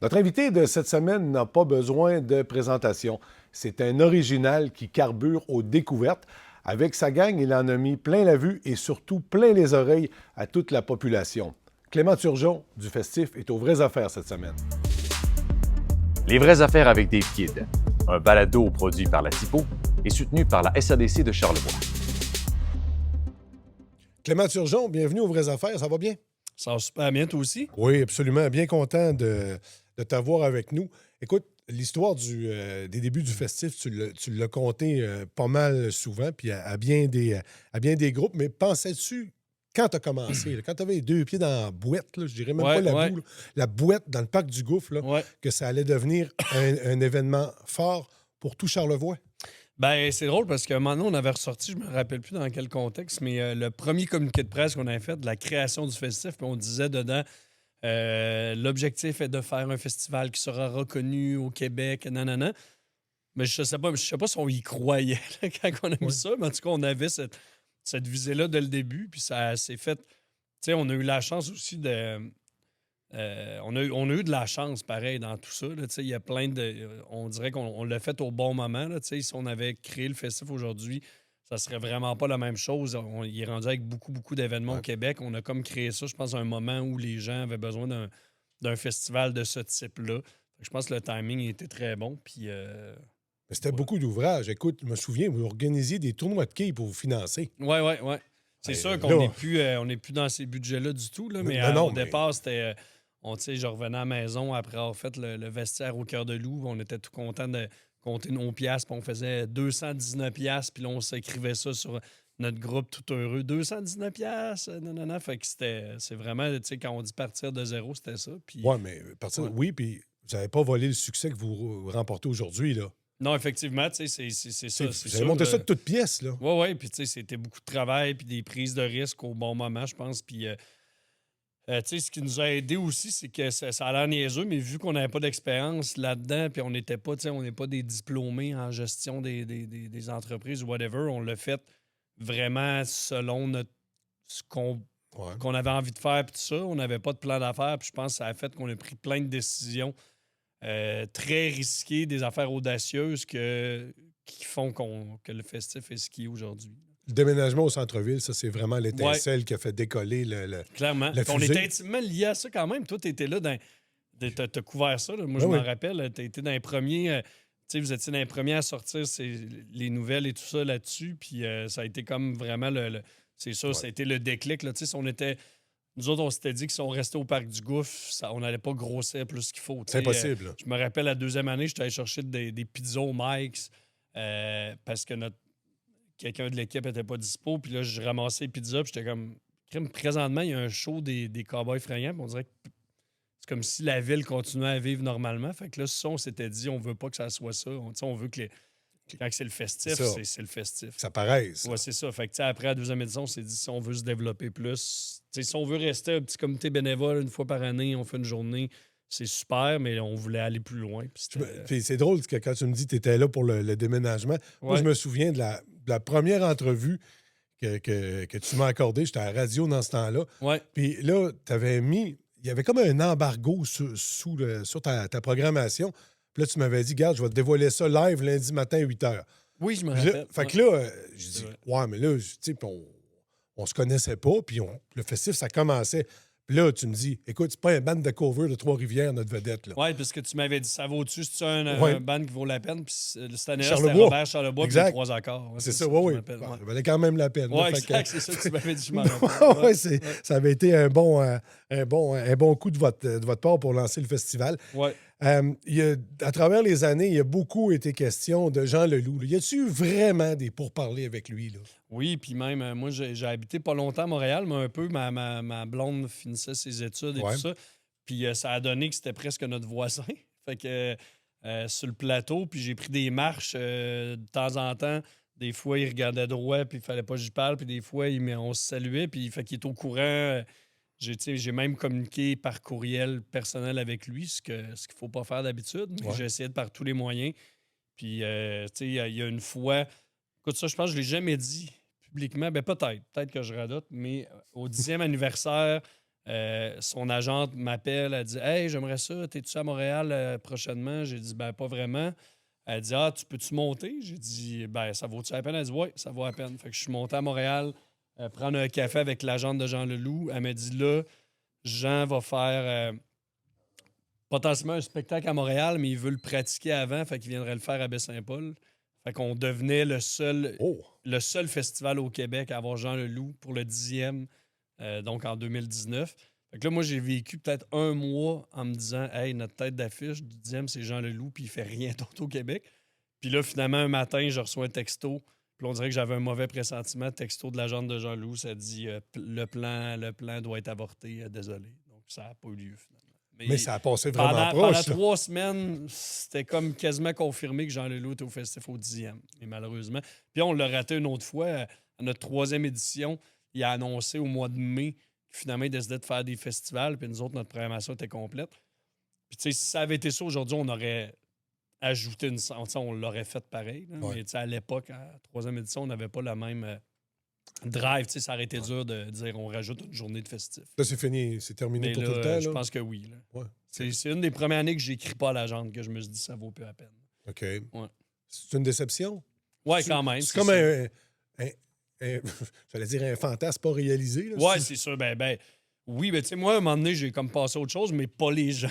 Notre invité de cette semaine n'a pas besoin de présentation. C'est un original qui carbure aux découvertes. Avec sa gang, il en a mis plein la vue et surtout plein les oreilles à toute la population. Clément Turgeon du Festif est aux vraies affaires cette semaine. Les vraies affaires avec Dave Kidd, un balado produit par la TIPO et soutenu par la SADC de Charlevoix. Clément Turgeon, bienvenue aux vraies affaires, ça va bien? Ça va super bien, toi aussi? Oui, absolument. Bien content de t'avoir avec nous. Écoute, l'histoire des débuts du Festif, tu l'as conté pas mal souvent, puis à bien des groupes, mais pensais-tu, quand tu as commencé, là, quand tu avais les deux pieds dans la boîte, là, je dirais même pas la boue, là, la boîte dans le parc du Gouffre, là, que ça allait devenir un événement fort pour tout Charlevoix? Ben, c'est drôle parce qu'à un moment donné, on avait ressorti, je me rappelle plus dans quel contexte, mais le premier communiqué de presse qu'on avait fait de la création du festif, puis on disait dedans l'objectif est de faire un festival qui sera reconnu au Québec, nanana. Mais je sais pas si on y croyait là, quand on a mis ça, mais en tout cas, on avait cette visée-là dès le début, puis ça s'est fait. Tu sais, on a eu la chance aussi de. On a eu de la chance, pareil, dans tout ça. Il y a plein de. On dirait qu'on l'a fait au bon moment. Là, si on avait créé le festif aujourd'hui, ça serait vraiment pas la même chose. Il est rendu avec beaucoup, beaucoup d'événements au Québec. On a comme créé ça, je pense, à un moment où les gens avaient besoin d'un festival de ce type-là. Je pense que le timing était très bon. Puis, C'était beaucoup d'ouvrages. Écoute, je me souviens, vous organisiez des tournois de quilles pour vous financer. Oui. C'est sûr qu'on n'est plus dans ces budgets-là du tout. Là, mais au départ, c'était. Je revenais à la maison après avoir fait le vestiaire au Cœur de Loup. On était tout contents de compter nos piastres. Puis on faisait 219 piastres. Puis là, on s'écrivait ça sur notre groupe tout heureux. 219 piastres, non. Fait que c'est vraiment, quand on dit partir de zéro, c'était ça. Oui, mais oui, puis vous n'avez pas volé le succès que vous remportez aujourd'hui, là. Non, effectivement, c'est ça. Vous avez monté ça de toutes pièces, là. Oui, puis c'était beaucoup de travail puis des prises de risques au bon moment, je pense. Puis... ce qui nous a aidé aussi, c'est que ça a l'air niaiseux, mais vu qu'on n'avait pas d'expérience là-dedans, puis on n'est pas des diplômés en gestion des entreprises ou whatever, on l'a fait vraiment selon ce qu'on avait envie de faire, puis tout ça. On n'avait pas de plan d'affaires, puis je pense que ça a fait qu'on a pris plein de décisions très risquées, des affaires audacieuses qui font que le festif est ce qu'il est aujourd'hui. Le déménagement au centre-ville, ça, c'est vraiment l'étincelle qui a fait décoller Clairement. la On fusée. était intimement liés à ça quand même. Toi, tu étais là t'as couvert ça. Là. Moi, je m'en rappelle. Tu étais dans les premiers. Vous étiez dans les premiers à sortir les nouvelles et tout ça là-dessus. Puis ça a été comme vraiment c'est ça, ça a été le déclic. Là. Nous autres, on s'était dit que si on restait au Parc du Gouffre, on n'allait pas grossir plus qu'il faut. C'est impossible. Je me rappelle, la deuxième année, j'étais allé chercher des pizzas au Mike's parce que quelqu'un de l'équipe n'était pas dispo. Puis là, je ramassais les pizzas. Puis j'étais comme... Présentement, il y a un show des Cowboys fringants. Puis on dirait que c'est comme si la ville continuait à vivre normalement. Fait que là, ça, on s'était dit, on veut pas que ça soit ça. On veut que quand c'est le festif, c'est le festif. Ça paraisse. Oui, c'est ça. Fait que après la deuxième édition, on s'est dit, si on veut se développer plus, si on veut rester un petit comité bénévole une fois par année, on fait une journée, c'est super, mais on voulait aller plus loin. Puis c'est drôle que quand tu me dis que tu étais là pour le déménagement, moi, je me souviens de la première entrevue que tu m'as accordée. J'étais à la radio dans ce temps-là. Ouais. Puis là, tu avais mis... Il y avait comme un embargo sur ta programmation. Puis là, tu m'avais dit, regarde, je vais te dévoiler ça live lundi matin à 8 h. Oui, je me rappelle. Fait que là, je dis, ouais, mais là, tu sais, on se connaissait pas, puis le festif, ça commençait. Puis là, tu me dis, écoute, c'est pas un band de cover de Trois-Rivières, notre vedette, là. Oui, parce que tu m'avais dit, ça vaut-tu, c'est un band qui vaut la peine? Puis cette année-là, c'était Robert Charlebois, puis les 3 accords. C'est ça, oui. Ça valait quand même la peine. Oui, exact, c'est ça que tu m'avais dit, je m'en rappelle. Ça avait été un bon coup de votre part pour lancer le festival. Oui. À travers les années, il y a beaucoup été question de Jean Leloup. Y a-tu eu vraiment des pourparlers avec lui, là? Oui, puis même, moi, j'ai habité pas longtemps à Montréal, mais un peu, ma blonde finissait ses études et tout ça. Puis ça a donné que c'était presque notre voisin. Fait que sur le plateau, puis j'ai pris des marches de temps en temps. Des fois, il regardait droit, puis il fallait pas que j'y parle. Puis des fois, on se saluait, puis fait qu'il est au courant. J'ai même communiqué par courriel personnel avec lui, ce qu'il ne faut pas faire d'habitude. Mais j'ai essayé de par tous les moyens. Puis, il y a une fois... Écoute, ça, je pense que je ne l'ai jamais dit publiquement. Ben peut-être que je radote, mais au 10e anniversaire Son agente m'appelle, elle dit « Hey, j'aimerais ça, t'es-tu à Montréal prochainement? » J'ai dit « Ben, pas vraiment. » Elle dit « Ah, tu peux-tu monter? » J'ai dit « Ben, ça vaut-tu la peine? » Elle dit « Oui, ça vaut la peine. » Fait que je suis monté à Montréal, prendre un café avec l'agente de Jean Leloup. Elle m'a dit « Là, Jean va faire potentiellement un spectacle à Montréal, mais il veut le pratiquer avant, fait qu'il viendrait le faire à Baie-Saint-Paul. » Fait qu'on devenait le seul festival au Québec à avoir Jean Leloup pour le 10e, donc en 2019. Fait que là, moi, j'ai vécu peut-être un mois en me disant « Hey, notre tête d'affiche du 10e, c'est Jean Leloup, puis il fait rien d'autre au Québec. » Puis là, finalement, un matin, je reçois un texto. Puis on dirait que j'avais un mauvais pressentiment. Texto de l'agente de Jean Leloup, ça dit le plan doit être avorté, désolé. » Donc, ça n'a pas eu lieu, finalement. Mais ça a passé vraiment pendant proche. 3 semaines, c'était comme quasiment confirmé que Jean Leloup était au festif au 10e. Et malheureusement. Puis on l'a raté une autre fois. À notre 3e édition, il a annoncé au mois de mai que finalement, il décidait de faire des festivals. Puis nous autres, notre programmation était complète. Puis tu sais, si ça avait été ça aujourd'hui, on aurait ajouté une... On l'aurait fait pareil. Là. Ouais. Mais tu sais, à l'époque, à la 3e édition, on n'avait pas le même... drive, tu sais, ça aurait été dur de dire on rajoute une journée de festif. Là, c'est fini, c'est terminé Mais pour là, tout le temps. Là. je pense que oui. Là. Ouais. C'est une des premières années que j'écris pas à l'agente que je me suis dit ça vaut plus la peine. OK. Ouais. C'est une déception? Ouais, quand même. C'est comme un j'allais dire un fantasme pas réalisé. Là, ouais, c'est sûr. Ben, oui, mais tu sais, moi, à un moment donné, j'ai comme passé à autre chose, mais pas les gens.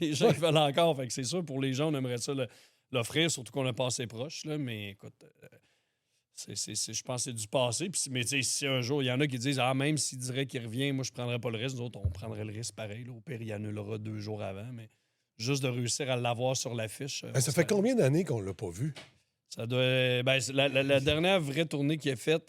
Les gens, ils veulent encore. Fait que c'est sûr, pour les gens, on aimerait ça l'offrir, surtout qu'on a passé proche. Là, mais écoute, je pense que c'est du passé. Puis, mais tu sais, si un jour, il y en a qui disent ah, même s'il dirait qu'il revient, moi, je prendrais pas le risque. Nous autres, on prendrait le risque pareil. Là. Au pire, il annulera 2 jours avant. Mais juste de réussir à l'avoir sur l'affiche. ça fait combien d'années qu'on l'a pas vu? Ça doit. Ben, la dernière vraie tournée qu'il a faite,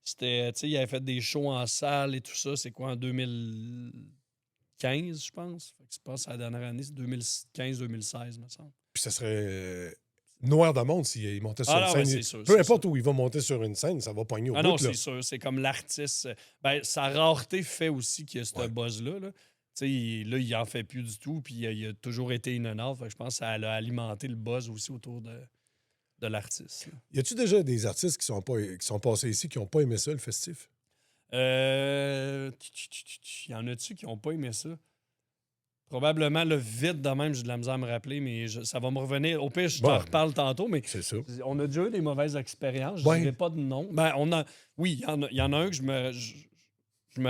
c'était. Tu sais, il avait fait des shows en salle et tout ça. C'est quoi, en 2015, je pense? Fait que je pense que la dernière année, c'est 2015-2016, me semble. Puis ça serait noir de monde s'il montait sur une scène. Ouais, c'est sûr, peu importe où il va monter sur une scène, ça va pogner au bout. Non, là. c'est sûr. C'est comme l'artiste. Ben, sa rareté fait aussi qu'il y a ce buzz-là. Là. Tu sais, il en fait plus du tout. Puis il a toujours été in and out. Fait que je pense que ça a alimenté le buzz aussi autour de l'artiste. Là. Y a-tu déjà des artistes qui sont passés ici qui n'ont pas aimé ça, le festif? Y en a-tu qui n'ont pas aimé ça? Probablement le vide de même, j'ai de la misère à me rappeler, mais ça va me revenir. Au pire, je t'en reparle tantôt, mais c'est ça. On a déjà eu des mauvaises expériences. Je ne dirais pas de nom. Ben, oui, il y en a un que je me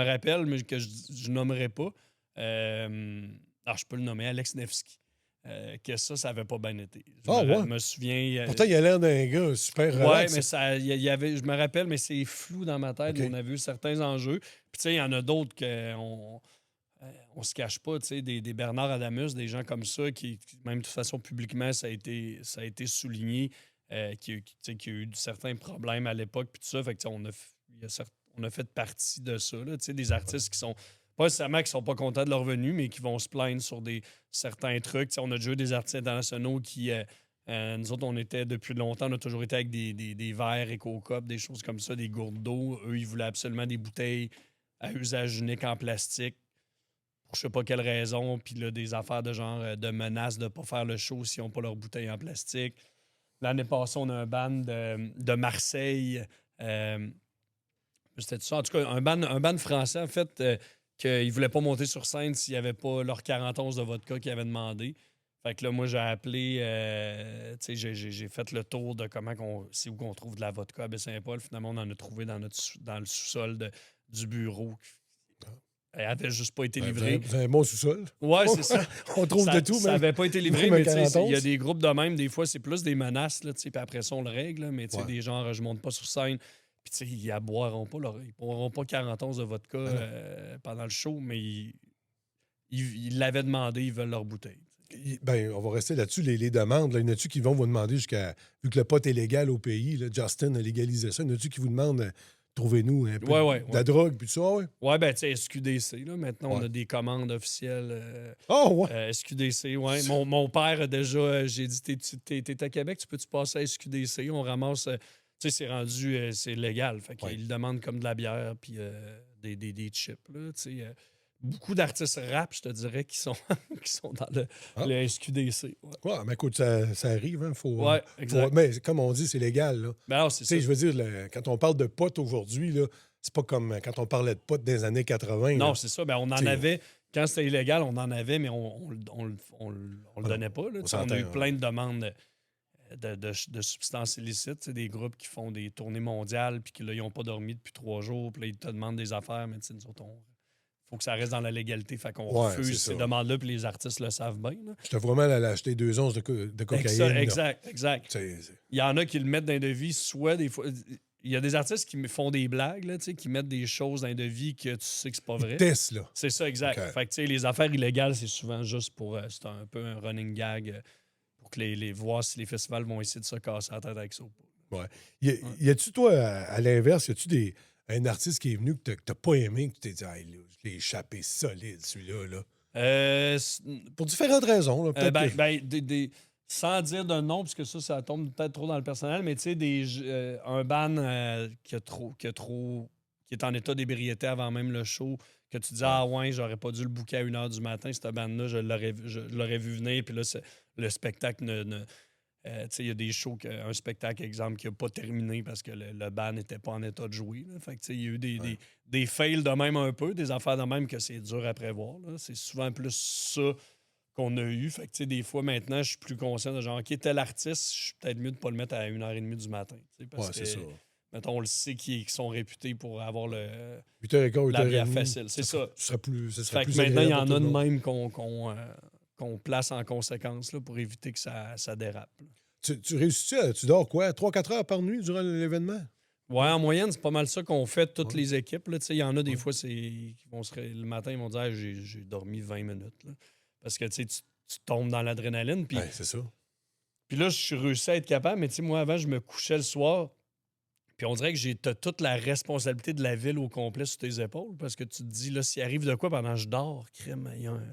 rappelle, mais que je nommerai pas. Alors, je peux le nommer, Alex Nevsky. Que ça n'avait pas bien été. Je me souviens... Pourtant, il a l'air d'un gars super relax. Oui, mais je me rappelle, mais c'est flou dans ma tête. Okay. On a vu certains enjeux. Puis, tu sais, il y en a d'autres qu'on on se cache pas, tu sais, des Bernard Adamus, des gens comme ça, qui même de toute façon, publiquement, ça a été souligné, qui a eu certains problèmes à l'époque, puis tout ça. Fait que, on a fait partie de ça, là, tu sais, des artistes qui sont... Pas nécessairement qui sont pas contents de leur revenu, mais qui vont se plaindre sur certains trucs. T'sais, on a déjà eu des artistes internationaux qui... nous autres, on était depuis longtemps, on a toujours été avec des verres Eco-Cup, des choses comme ça, des gourdes d'eau. Eux, ils voulaient absolument des bouteilles à usage unique en plastique. Pour je sais pas quelle raison. Puis là, des affaires de genre de menaces de ne pas faire le show s'ils n'ont pas leur bouteille en plastique. L'année passée, on a un band de Marseille. C'était ça. En tout cas, un band français, en fait... qu'ils ne voulaient pas monter sur scène s'il n'y avait pas leur 40 onces de vodka qu'ils avaient demandé. Fait que là, moi, j'ai appelé... tu sais, j'ai fait le tour de c'est où qu'on trouve de la vodka à Baie-Saint-Paul. Finalement, on en a trouvé dans le sous-sol du bureau. Elle n'avait juste pas été livrée. Vous avez un bon sous-sol? Oui, c'est ça. On trouve de tout. Ça n'avait pas été livré, mais il y a des groupes de même. Des fois, c'est plus des menaces, là, puis après ça, on le règle. Là, mais des gens, je monte pas sur scène. Puis, tu sais, ils ne boiront pas. Ils ne boiront pas 40 onces de vodka pendant le show, mais ils l'avaient demandé, ils veulent leur bouteille. Ben, on va rester là-dessus. Les demandes, là, il y en a-tu qui vont vous demander jusqu'à... Vu que le pot est légal au pays, là, Justin a légalisé ça, il y en a-tu qui vous demandent trouvez-nous un peu de la drogue, puis tout ça, Oui, ben, tu sais, SQDC, là, maintenant, on a des commandes officielles. SQDC, oui. Mon père a déjà... j'ai dit, t'es à Québec, tu peux-tu passer à SQDC? On ramasse... Tu sais, c'est rendu, c'est légal. Fait qu'ils demandent comme de la bière puis des chips. Là, tu sais, beaucoup d'artistes rap, je te dirais, qui sont dans le SQDC. Ouais, mais écoute, ça arrive. Hein, exact. Mais comme on dit, c'est légal. Là. Ben alors, c'est ça. Je veux dire, quand on parle de potes aujourd'hui, là, C'est pas comme quand on parlait de pot dans les années 80. Non, là. c'est ça. Ben, on en T'sais, avait. Quand c'était illégal, on en avait, mais on le donnait pas. Là. on On a eu s'entend, plein de demandes de substances illicites. Des groupes qui font des tournées mondiales puis qui là, ils n'ont pas dormi depuis 3 jours. Puis là, ils te demandent des affaires, mais nous autres, faut que ça reste dans la légalité. Fait qu'on Ouais, c'est refuse ça. ces demandes-là, puis les artistes le savent bien. Là. J'étais vraiment allé acheter 2 onces de cocaïne. là. Exact. Il y en a qui le mettent dans un devis, soit des fois. Il y a des artistes qui font des blagues, là, qui mettent des choses dans un devis que tu sais que c'est pas vrai. Test, là. C'est ça, exact. OK. Fait que, les affaires illégales, c'est souvent juste pour. C'est un peu un running gag pour que les voir si les festivals vont essayer de se casser la tête avec ça ou pas. Ouais. Y a-tu, toi, à l'inverse, y a-tu un artiste qui est venu que t'as pas aimé, que tu t'es dit, ah, là, je l'ai échappé solide, celui-là, là? Pour différentes raisons, là. Peut-être sans dire de nom, parce que ça tombe peut-être trop dans le personnel, mais tu sais, un band qui est en état d'ébriété avant même le show, que tu dis, ah ouais, j'aurais pas dû le booker à 1h du matin, cette band-là, je l'aurais vu venir, puis là, le spectacle tu sais, il y a des shows, un spectacle, exemple, qui n'a pas terminé parce que le band n'était pas en état de jouer. Là. Fait que, tu sais, il y a eu des fails de même un peu, des affaires de même que c'est dur à prévoir. Là. C'est souvent plus ça qu'on a eu. Fait que, tu sais, des fois, maintenant, je suis plus conscient de genre, OK, tel artiste, je suis peut-être mieux de ne pas le mettre à 1h30 du matin. Parce ouais, que, c'est ça. mettons, on le sait qu'ils sont réputés pour avoir 8h15, la bière 8h30. facile. C'est ça. Ce serait plus Fait que plus maintenant, il y agréable en pour a tout de le monde. même qu'on place en conséquence là, pour éviter que ça dérape. Là. Tu réussis-tu tu dors quoi? 3-4 heures par nuit durant l'événement? Ouais, en moyenne, c'est pas mal ça qu'on fait toutes les équipes. Là. Il y en a des fois, le matin, ils vont dire j'ai dormi 20 minutes. Là. Parce que tu tombes dans l'adrénaline. Puis Ouais, c'est ça. là, je suis réussi à être capable, mais moi, avant, je me couchais le soir. Puis on dirait que t'as toute la responsabilité de la ville au complet sur tes épaules. Parce que tu te dis, là, s'il arrive de quoi pendant que je dors, crème, il y a un.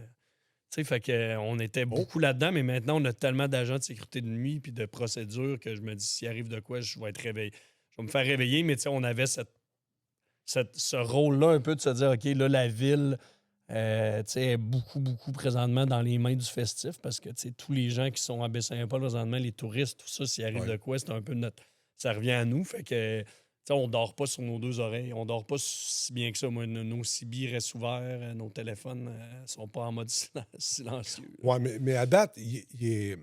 Tu sais, fait qu'on était beaucoup là-dedans, mais maintenant, on a tellement d'agents de sécurité de nuit puis de procédures que je me dis, s'il arrive de quoi, je vais être réveillé. Je vais me faire réveiller, mais tu sais, on avait ce rôle-là un peu de se dire, OK, là, la ville, tu sais, est beaucoup présentement dans les mains du festif parce que, tu sais, tous les gens qui sont à Baie-Saint-Paul présentement, les touristes, tout ça, s'il arrive de quoi, c'est un peu notre... Ça revient à nous, fait que... On ne dort pas sur nos 2 oreilles. On ne dort pas si bien que ça. Moi, nos CB restent ouverts. Nos téléphones ne sont pas en mode silencieux. Oui, mais à date, il est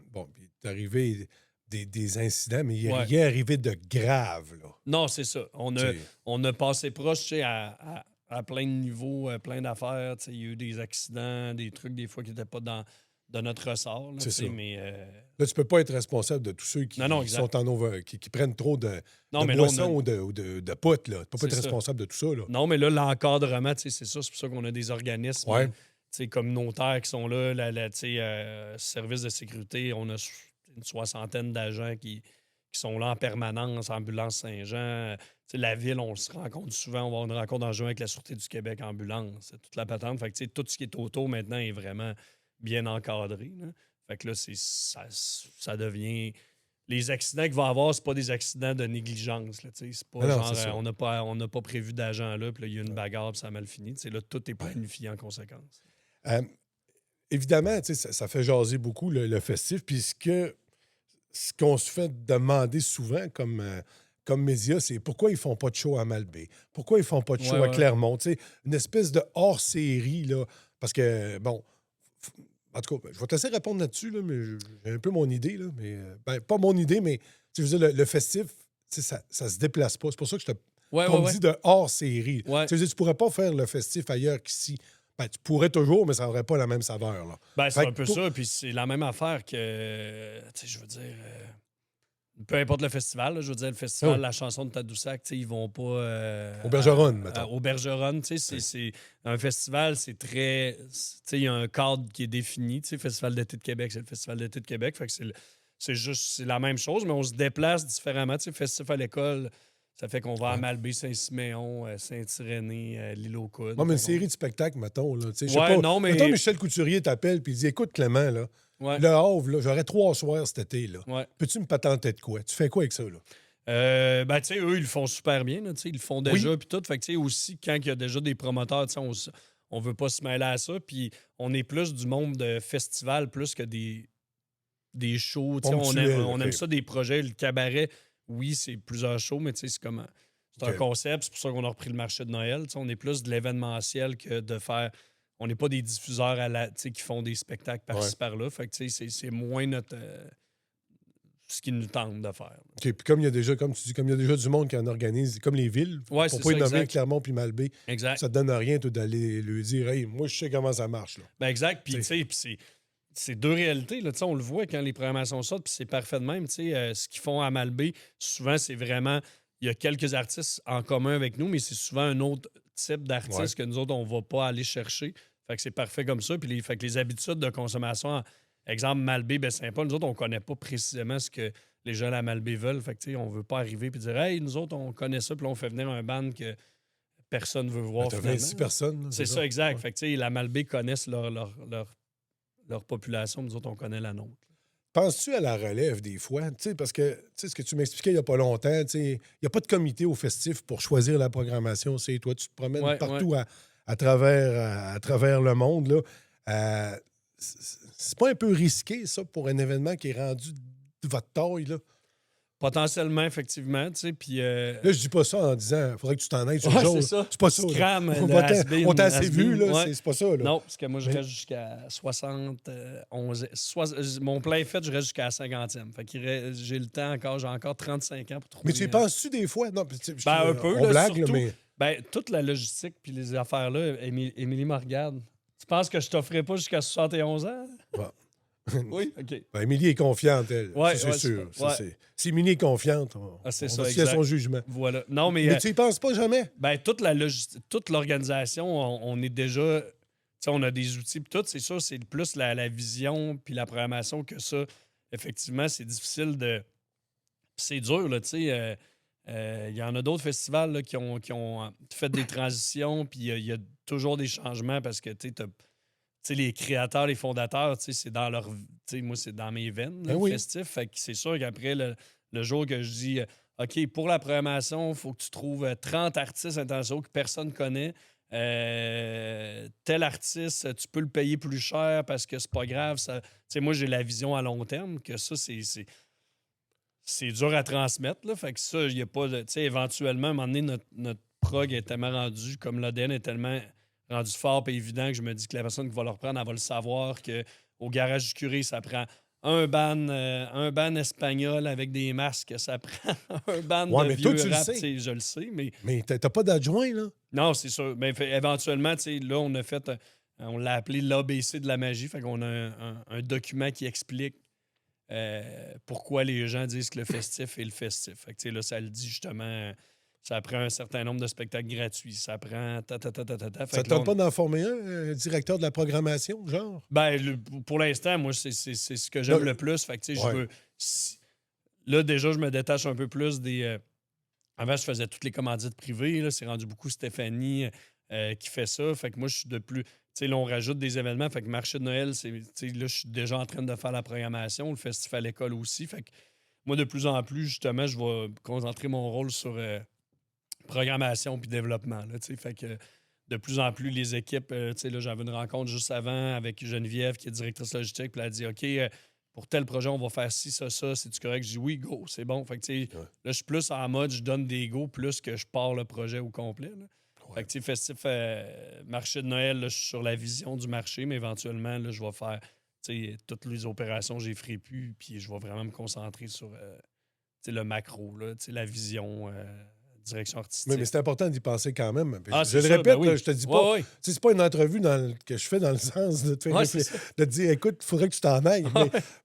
arrivé des incidents, mais il n'est Ouais. rien arrivé de grave. Là. Non, c'est ça. On a passé proche à plein de niveaux, plein d'affaires. Il y a eu des accidents, des trucs des fois qui n'étaient pas de notre ressort. Là, C'est ça. Mais, Là, tu peux pas être responsable de tous ceux qui exact. sont en qui prennent trop de mais boissons ou de potes. Là. Tu peux pas être C'est ça. responsable de tout ça. Là. Non, mais là, l'encadrement, c'est ça. C'est pour ça qu'on a des organismes communautaires qui sont là. Service de sécurité, on a une 60aine d'agents qui sont là en permanence, Ambulance Saint-Jean. La ville, on se rencontre souvent. On va avoir une rencontre en juin avec la Sûreté du Québec, Ambulance, toute la patente. Fait que, tout ce qui est autour maintenant est vraiment bien encadré. Là. Fait que là, ça devient... Les accidents qu'il va y avoir, c'est pas des accidents de négligence. Là, c'est pas Non, genre, c'est ça. on n'a pas prévu d'agent là, puis là, il y a une bagarre, puis ça a mal fini. Là, tout est planifié en conséquence. Évidemment, ça fait jaser beaucoup le festif. Puis ce qu'on se fait demander souvent comme médias, c'est pourquoi ils font pas de show à Malbaie? Pourquoi ils font pas de show à Clermont? Une espèce de hors-série, là. Parce que, bon, en tout cas, je vais te laisser répondre là-dessus, là, mais j'ai un peu mon idée, là. Mais, pas mon idée, mais je veux dire, le festif, ça se déplace pas. C'est pour ça que je te dis de hors-série. Ouais. Tu pourrais pas faire le festif ailleurs qu'ici. Tu pourrais toujours, mais ça n'aurait pas la même saveur. Là. C'est un peu ça, puis c'est la même affaire que, je veux dire, peu importe le festival, là, je veux dire, le festival, la chanson de Tadoussac, ils vont pas... Au Bergeronne, mettons. Au Bergeronne, c'est un festival, c'est très... Il y a un cadre qui est défini, Festival d'été de Québec, c'est le Festival d'été de Québec, fait que c'est la même chose, mais on se déplace différemment, Festif à l'école... Ça fait qu'on va à Malbaie, Saint-Siméon, Saint-Irénée, l'île aux Coudes. Moi, mais une série de spectacles, mettons. Là, non, mais... Mettons, Michel Couturier t'appelle et il dit écoute, Clément, là, le Havre, là, j'aurais 3 soirs cet été. Là. Ouais. Peux-tu me patenter de quoi? Tu fais quoi avec ça? Là? Eux, ils le font super bien. Là, ils le font déjà. Puis tout. Fait que, aussi, quand il y a déjà des promoteurs, on veut pas se mêler à ça. Puis on est plus du monde de festival plus que des shows. On aime ça, des projets. Le cabaret. Oui, c'est plusieurs shows, mais c'est comme C'est un concept, c'est pour ça qu'on a repris le marché de Noël. On est plus de l'événementiel que de faire... On n'est pas des diffuseurs qui font des spectacles par-ci, par-là. Fait que c'est moins notre... ce qui nous tente de faire. OK, puis comme il y a déjà, comme tu dis, comme il y a déjà du monde qui en organise, comme les villes, Ouais, pour c'est pas y ça, nommer exact. Clermont puis Malbaie, Exact. ça te donne rien, toi, d'aller lui dire « Hey, moi, je sais comment ça marche. » Ben exact. Puis, tu sais, c'est deux réalités. Là. On le voit quand les programmations sortent, puis c'est parfait de même. Ce qu'ils font à Malbaie, souvent, c'est vraiment... Il y a quelques artistes en commun avec nous, mais c'est souvent un autre type d'artiste que nous autres, on ne va pas aller chercher. Fait que c'est parfait comme ça. Puis fait que les habitudes de consommation, exemple, Malbaie, Baie-Saint-Paul, nous autres, on ne connaît pas précisément ce que les gens à Malbaie veulent. Fait que, on ne veut pas arriver et dire « Hey, nous autres, on connaît ça. » Puis là, on fait venir un band que personne ne veut voir. T'as 26 personnes. Là, c'est ça, exact. Fait que, la Malbaie connaissent leur population. Nous autres, on connaît la nôtre. Penses-tu à la relève des fois? Parce que ce que tu m'expliquais il n'y a pas longtemps, il n'y a pas de comité au festif pour choisir la programmation. C'est toi, tu te promènes partout à travers le monde. Là. C'est pas un peu risqué, ça, pour un événement qui est rendu de votre taille? Là? Potentiellement, effectivement. Puis, là, je dis pas ça en disant il faudrait que tu t'en ailles sur le jour. C'est pas ça. On t'a assez vu, là. C'est pas ça. Là. Non, parce que moi, je reste jusqu'à 71. Mon plein fait, je reste jusqu'à la 50e. Fait que j'ai le temps encore, j'ai encore 35 ans pour trouver. Mais tu y penses-tu des fois? Non, un peu. On blague, surtout, là, mais. Toute la logistique puis les affaires-là, Émilie me regarde. Tu penses que je t'offrais pas jusqu'à 71 ans? Bon. Oui, OK. Ben, Émilie est confiante, elle. Ouais, c'est sûr. Si Émilie est confiante, on va se fier à son jugement. Voilà. Non, mais tu y penses pas jamais? Ben, toute l'organisation, on est déjà... on a des outils puis tout, c'est sûr, c'est plus la vision puis la programmation que ça. Effectivement, c'est difficile de... C'est dur, là, tu sais. Il y en a d'autres festivals là, qui ont fait des transitions, puis il y a toujours des changements parce que, tu sais, les créateurs, les fondateurs, c'est dans leur... moi, c'est dans mes veines, le festif. Fait que c'est sûr qu'après, le jour que je dis OK, pour la programmation, il faut que tu trouves 30 artistes internationaux que personne ne connaît. Tel artiste, tu peux le payer plus cher parce que c'est pas grave. Moi, j'ai la vision à long terme que ça, c'est dur à transmettre. Là. Fait que ça, il n'y a pas de... éventuellement, à un moment donné, notre prog est tellement rendu, comme l'ADN est tellement rendu fort et évident que je me dis que la personne qui va le reprendre, elle va le savoir qu'au garage du curé, ça prend un ban espagnol avec des masques, ça prend un ban de mais vieux toi, tu rap, le sais. je le sais, mais... Mais t'as pas d'adjoint, là? Non, c'est sûr. Mais éventuellement, là, on a fait... on l'a appelé l'ABC de la magie, fait qu'on a un document qui explique pourquoi les gens disent que le festif est le festif. Fait que, là, ça le dit justement... Ça prend un certain nombre de spectacles gratuits. Ça prend... Ça te tente pas d'en former un directeur de la programmation, genre? Ben, pour l'instant, moi, c'est ce que j'aime le plus. Fait que, je veux... Là, déjà, je me détache un peu plus des... Avant, je faisais toutes les commandites privées. Là, c'est rendu beaucoup Stéphanie qui fait ça. Fait que moi, je suis de plus... Tu sais, là, on rajoute des événements. Fait que marché de Noël, là, je suis déjà en train de faire la programmation. Le festival à l'école aussi. Fait que moi, de plus en plus, justement, je vais concentrer mon rôle sur... programmation puis développement. Là, fait que de plus en plus, les équipes, là, j'avais une rencontre juste avant avec Geneviève, qui est directrice logistique, puis elle a dit OK, pour tel projet, on va faire ci, ça, c'est-tu correct? Je dis oui, go, c'est bon. Fait que, là, je suis plus en mode, je donne des go plus que je pars le projet au complet. Là. Fait que, festif marché de Noël, là, je suis sur la vision du marché, mais éventuellement, là, je vais faire toutes les opérations, je les ferai plus, puis je vais vraiment me concentrer sur le macro, là, la vision. Direction artistique. Mais c'est important d'y penser quand même. Je le répète, là, je te dis pas. C'est pas une entrevue que je fais dans le sens de te faire de te dire écoute, il faudrait que tu t'en ailles.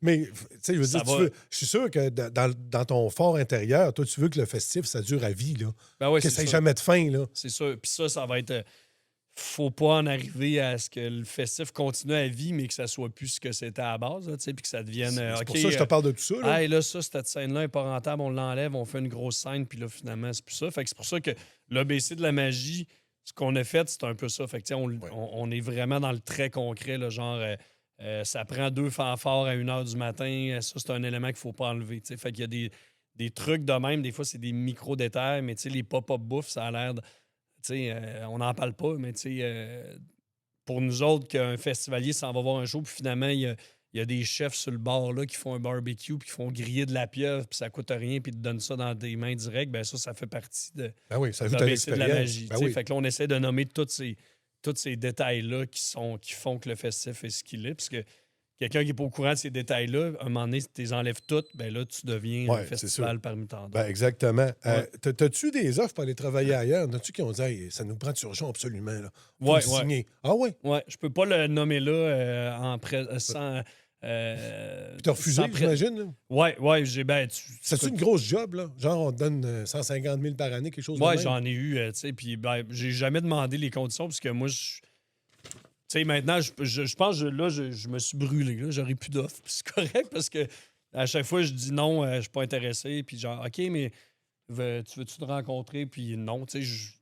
Mais je veux dire, je suis sûr que dans ton fort intérieur, toi, tu veux que le festif, ça dure à vie. Là. Que ça n'ait jamais de fin. Là. C'est sûr. Puis ça va être. Faut pas en arriver à ce que le festif continue à vie, mais que ça soit plus ce que c'était à la base, puis que ça devienne... C'est pour ça que je te parle de tout ça. Là. Là, cette scène-là n'est pas rentable, on l'enlève, on fait une grosse scène, puis là, finalement, c'est plus ça. Fait que c'est pour ça que l'ABC de la magie, ce qu'on a fait, c'est un peu ça. Fait que, on est vraiment dans le très concret, là, genre... ça prend 2 fanfares à 1h du matin. Ça, c'est un élément qu'il faut pas enlever. T'sais. Fait qu'il y a des trucs de même. Des fois, c'est des micro-détails, mais les pop-up bouffe, ça a l'air de... on n'en parle pas, mais pour nous autres, qu'un festivalier s'en va voir un show, puis finalement, il il y a des chefs sur le bord là, qui font un barbecue puis qui font griller de la pieuvre puis ça coûte rien puis ils te donnent ça dans des mains directes, ben ça fait partie de Ben oui, ça de ajoute à l'ABC de la l'expérience. magie. Ben tu sais. oui. Fait que là, on essaie de nommer tous ces détails-là qui font que le festif est ce qu'il est. Parce que quelqu'un qui n'est pas au courant de ces détails-là, à un moment donné, si tu les enlèves toutes, ben là, tu deviens un Ouais, c'est festival sûr. parmi tant d'autres. Ben exactement. Ouais. T'as-tu des offres pour aller travailler ailleurs? T'as-tu qui ont dit hey, ça nous prend d'urgence absolument, là. Faut Ouais, le signer. Ah ouais? Ouais, je peux pas le nommer là sans. Puis t'as refusé, sans pré- j'imagine, là? Ouais, j'ai. Ben, C'est une grosse job, là? Genre, on te donne 150 000 par année, quelque chose de ouais, même? j'en ai eu, tu sais, puis ben, j'ai jamais demandé les conditions parce que moi, tu sais, maintenant, je pense que là, je me suis brûlé. Là, j'aurais plus d'offres. Puis c'est correct parce que à chaque fois, je dis non, je suis pas intéressé. Puis genre, OK, mais tu veux-tu te rencontrer? Puis non, tu sais,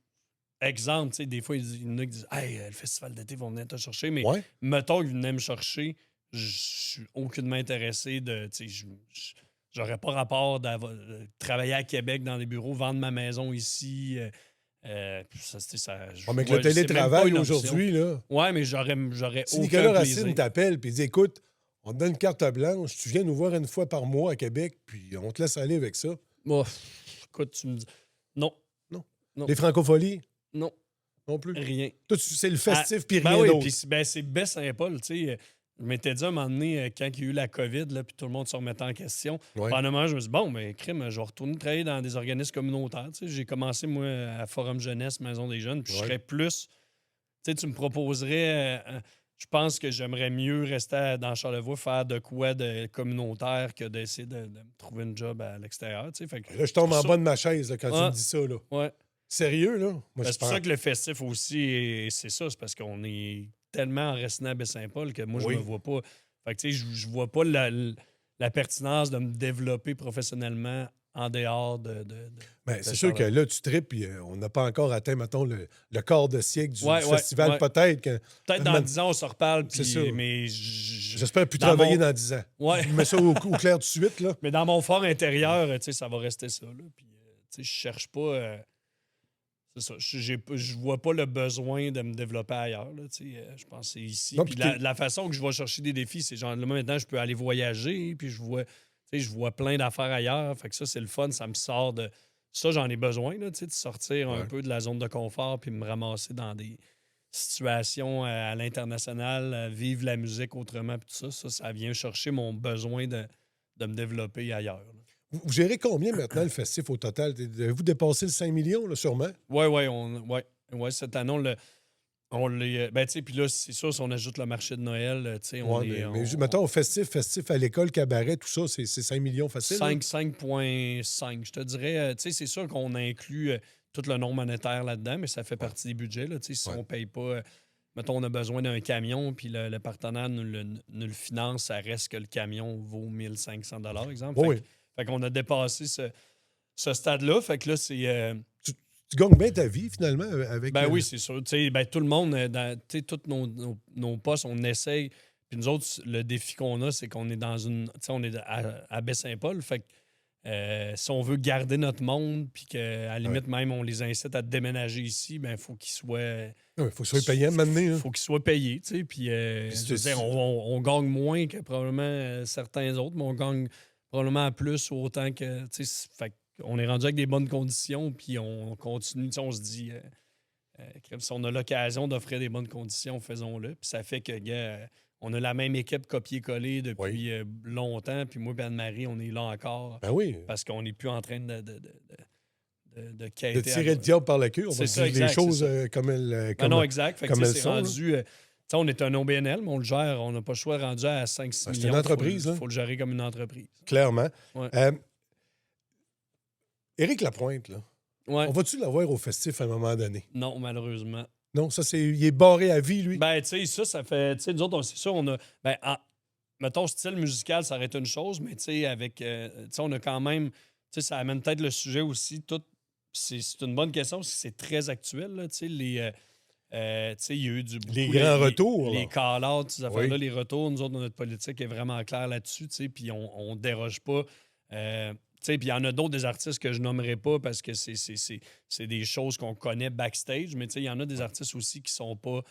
exemple, tu sais, des fois, il y en a qui disent hey, le festival d'été vont venir te chercher. Mais Ouais. mettons qu'ils venaient me chercher, je suis aucunement intéressé de. Tu sais, j'aurais pas rapport de travailler à Québec dans des bureaux, vendre ma maison ici. Ça, Ouais, mais avec le télétravail aujourd'hui, là, Ouais, mais j'aurais si aucun Nicolas plaisir. Racine t'appelle et dit écoute, on te donne une carte blanche, tu viens nous voir une fois par mois à Québec, puis on te laisse aller avec ça. Oh, écoute, tu me dis. Non, Les francopholies, non, non plus. rien. Toi, c'est le festif, puis Ben rien oui, d'autre. puis c'est baie Saint-Paul, tu sais. Je m'étais dit à un moment donné, quand il y a eu la COVID, là, puis tout le monde se remettait en question, Ouais. pendant un moment, je me suis dit, bon, mais crime, je vais retourner travailler dans des organismes communautaires. Tu sais, j'ai commencé, moi, à Forum Jeunesse, Maison des Jeunes, puis je Ouais. serais plus. Tu sais, tu me proposerais. Je pense que j'aimerais mieux rester dans Charlevoix, faire de quoi de communautaire que d'essayer de me trouver une job à l'extérieur. Tu sais. Fait que Là, je tombe c'est en pour bas de ma chaise là, quand tu Ouais. me dis ça. Là. ouais. Sérieux, là? Moi, Ben, je c'est pour pense. ça que le festif aussi, c'est ça. C'est parce qu'on est tellement enraciné à Baie-Saint-Paul que moi, Oui. je me vois pas. Fait que, tu sais, je vois pas la pertinence de me développer professionnellement en dehors de Ben, c'est sûr que Charlevoix. là, tu tripes, puis on n'a pas encore atteint, mettons, le quart de siècle du Ouais, festival. ouais. Peut-être que. Peut-être dans 10 ans, on se reparle, C'est puis, ça. mais J'espère plus dans travailler mon- dans 10 ans. Ouais. Je mets ça au clair tout de suite, là. Mais dans mon fort intérieur, tu sais, ça va rester ça. Là. Puis, tu sais, je cherche pas. C'est ça. Je vois pas le besoin de me développer ailleurs. Là, tu sais. Je pense que c'est ici. Non, Puis puis la façon que je vais chercher des défis, c'est genre là maintenant, je peux aller voyager, puis je vois plein d'affaires ailleurs. Fait que ça, c'est le fun. Ça me sort de. Ça, j'en ai besoin, là, tu sais, de sortir un Ouais. peu de la zone de confort puis me ramasser dans des situations à l'international, vivre la musique autrement, puis tout ça. Ça vient chercher mon besoin de me développer ailleurs. Là. Vous gérez combien maintenant le festif au total? Avez-vous dépassé le 5 millions, là, sûrement? Ouais, cette année, on les. Ben, tu sais, puis là, c'est sûr, si on ajoute le marché de Noël, tu sais, on Ouais, est. mais mettons, au festif à l'école, cabaret, tout ça, c'est 5 millions facile. 5,5. Je te dirais, tu sais, c'est sûr qu'on inclut tout le non monétaire là-dedans, mais ça fait partie des budgets. Là, tu sais, si Ouais. on paye pas, mettons, on a besoin d'un camion, puis le partenaire nous le finance, ça reste que le camion vaut 1500 exemple. Oui. Fait qu'on a dépassé ce stade-là. Fait que là, c'est. Tu gagnes bien ta vie, finalement, avec. Ben oui, c'est sûr. Tu sais, ben, tout le monde, tu sais, tous nos postes, on essaye. Puis nous autres, le défi qu'on a, c'est qu'on est dans une. Tu sais, on est à Baie-Saint-Paul. Fait que si on veut garder notre monde, puis qu'à la limite, même, on les incite à déménager ici, ben il faut qu'ils soient. Il faut que ce soit payant maintenant. Il faut qu'ils soient payés, tu sais. Puis, je veux dire, on gagne moins que probablement certains autres, mais on gagne probablement plus ou autant que. Tu sais, fait on est rendu avec des bonnes conditions, puis on continue. Tu sais, on se dit, si on a l'occasion d'offrir des bonnes conditions, faisons-le. Puis ça fait que, gars, on a la même équipe copier-coller depuis longtemps. Puis moi et Anne-Marie, on est là encore. Ben oui. Parce qu'on n'est plus en train de quêter. De tirer le diable par la queue. On va C'est ça, dire les exact, choses c'est comme elles. Ah non, exact. Fait que, comme tu sais, elles c'est sont, là. rendu. Tu sais, on est un OBNL, mais on le gère. On n'a pas le choix rendu à 5-6 millions. C'est une entreprise, Il hein? faut le gérer comme une entreprise. Clairement. Ouais. Éric Lapointe, là. Ouais. On va-tu l'avoir au festif à un moment donné? Non, malheureusement. Non, ça, il est barré à vie, lui. Ben, tu sais, ça fait. Tu sais, nous autres, c'est ça, on a. Ben, mettons, style musical, ça aurait été une chose, mais tu sais, avec. Tu sais, on a quand même. Tu sais, ça amène peut-être le sujet aussi. Tout. C'est une bonne question, parce que c'est très actuel, là. Tu sais, les. Tu sais, il y a eu du. Les grands retours, Les là. call-outs, ces affaires-là, Oui. les retours. Nous autres, notre politique est vraiment claire là-dessus, tu sais, puis on déroge pas. Tu sais, puis il y en a d'autres des artistes que je nommerai pas parce que c'est des choses qu'on connaît backstage, mais tu sais, il y en a des artistes aussi qui sont pas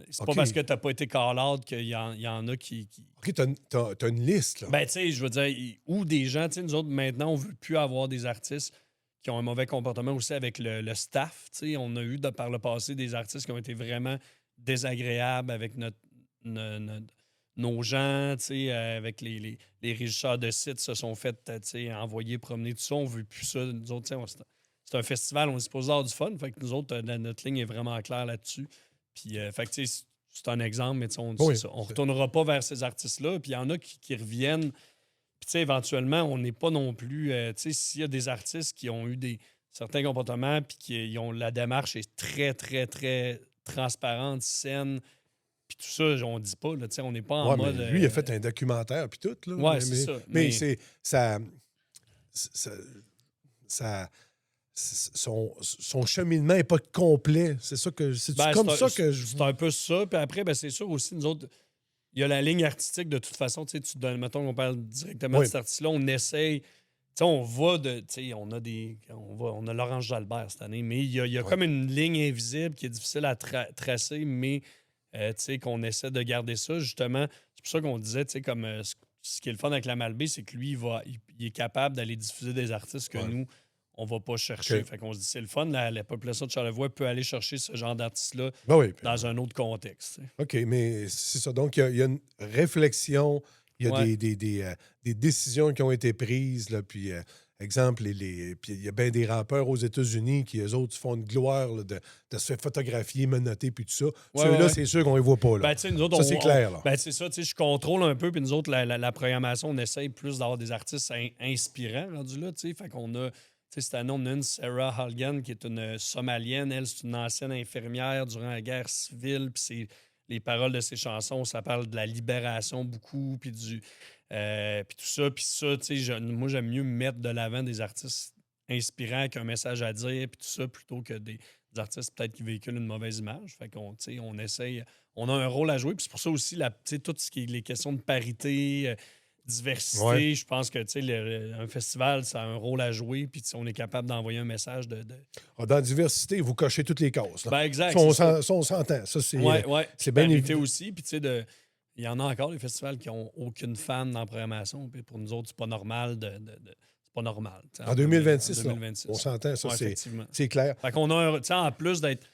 C'est pas parce que t'as pas été call-out qu'il y en a qui... OK, t'as une liste, là. Ben, tu sais, je veux dire, ou des gens, tu sais, nous autres, maintenant, on veut plus avoir des artistes qui ont un mauvais comportement aussi avec le staff, tu sais. On a eu, par le passé, des artistes qui ont été vraiment désagréables avec nos gens, tu sais, avec les régisseurs de sites se sont fait, tu sais, envoyer promener, tout ça. On veut plus ça. Nous autres, tu sais, c'est un festival, on est supposé avoir du fun. Fait que nous autres, notre ligne est vraiment claire là-dessus. Puis, fait que, tu sais, c'est un exemple, mais on dit ça. On ne retournera pas vers ces artistes-là. Puis, il y en a qui reviennent. Puis, tu sais, éventuellement, on n'est pas non plus... tu sais, s'il y a des artistes qui ont eu certains comportements puis qui ont... La démarche est très, très, très transparente, saine. Puis tout ça, on ne dit pas. Là, tu sais, on n'est pas en mode... Mais lui, il a fait un documentaire puis tout. Là, ouais, c'est ça. Mais c'est... Son cheminement n'est pas complet. C'est ça que. C'est comme ça que je. C'est un peu ça. Puis après, ben, c'est sûr aussi, nous autres, il y a la ligne artistique de toute façon. Tu sais, mettons qu'on parle directement de cet artiste-là, on essaye. Tu sais, on va de. Tu sais, on a Laurence Jalbert cette année, mais il y a comme une ligne invisible qui est difficile à tracer, mais tu sais, qu'on essaie de garder ça. Justement, c'est pour ça qu'on disait, tu sais, comme ce qui est le fun avec la Malbaie, c'est que lui, il est capable d'aller diffuser des artistes que nous, on va pas chercher. Okay. Fait qu'on se dit, c'est le fun, la population de Charlevoix peut aller chercher ce genre d'artiste-là dans un autre contexte. T'sais. OK, mais c'est ça. Donc, il y a une réflexion, il y a des décisions qui ont été prises, là, puis, exemple, puis il y a bien des rappeurs aux États-Unis qui, eux autres, font une gloire là, de se faire photographier, menotter, puis tout ça. Ceux-là, c'est sûr qu'on les voit pas. Là. Ben, nous autres, ça, c'est clair. Là. Ben, c'est ça, je contrôle un peu, puis nous autres, la programmation, on essaye plus d'avoir des artistes inspirants rendus là, tu sais. Fait qu'on a... Cette année, on a une Sarah Halgan qui est une Somalienne. Elle, c'est une ancienne infirmière durant la guerre civile. Puis les paroles de ses chansons, ça parle de la libération beaucoup, puis puis tout ça. Puis ça, moi, j'aime mieux mettre de l'avant des artistes inspirants qui ont un message à dire, puis tout ça, plutôt que des artistes peut-être qui véhiculent une mauvaise image. Fait qu'on on essaye, on a un rôle à jouer. Puis c'est pour ça aussi, tout ce qui est les questions de parité... diversité, je pense que un festival, ça a un rôle à jouer, puis on est capable d'envoyer un message de... Dans la diversité, vous cochez toutes les cases. Ben exact. Ça, on s'entend. Ça, c'est bien évident. aussi, puis il y en a encore des festivals qui n'ont aucune fan dans la programmation, puis pour nous autres, c'est pas normal c'est pas normal. En 2026, on s'entend, ça, c'est clair. Fait qu'on a en plus d'être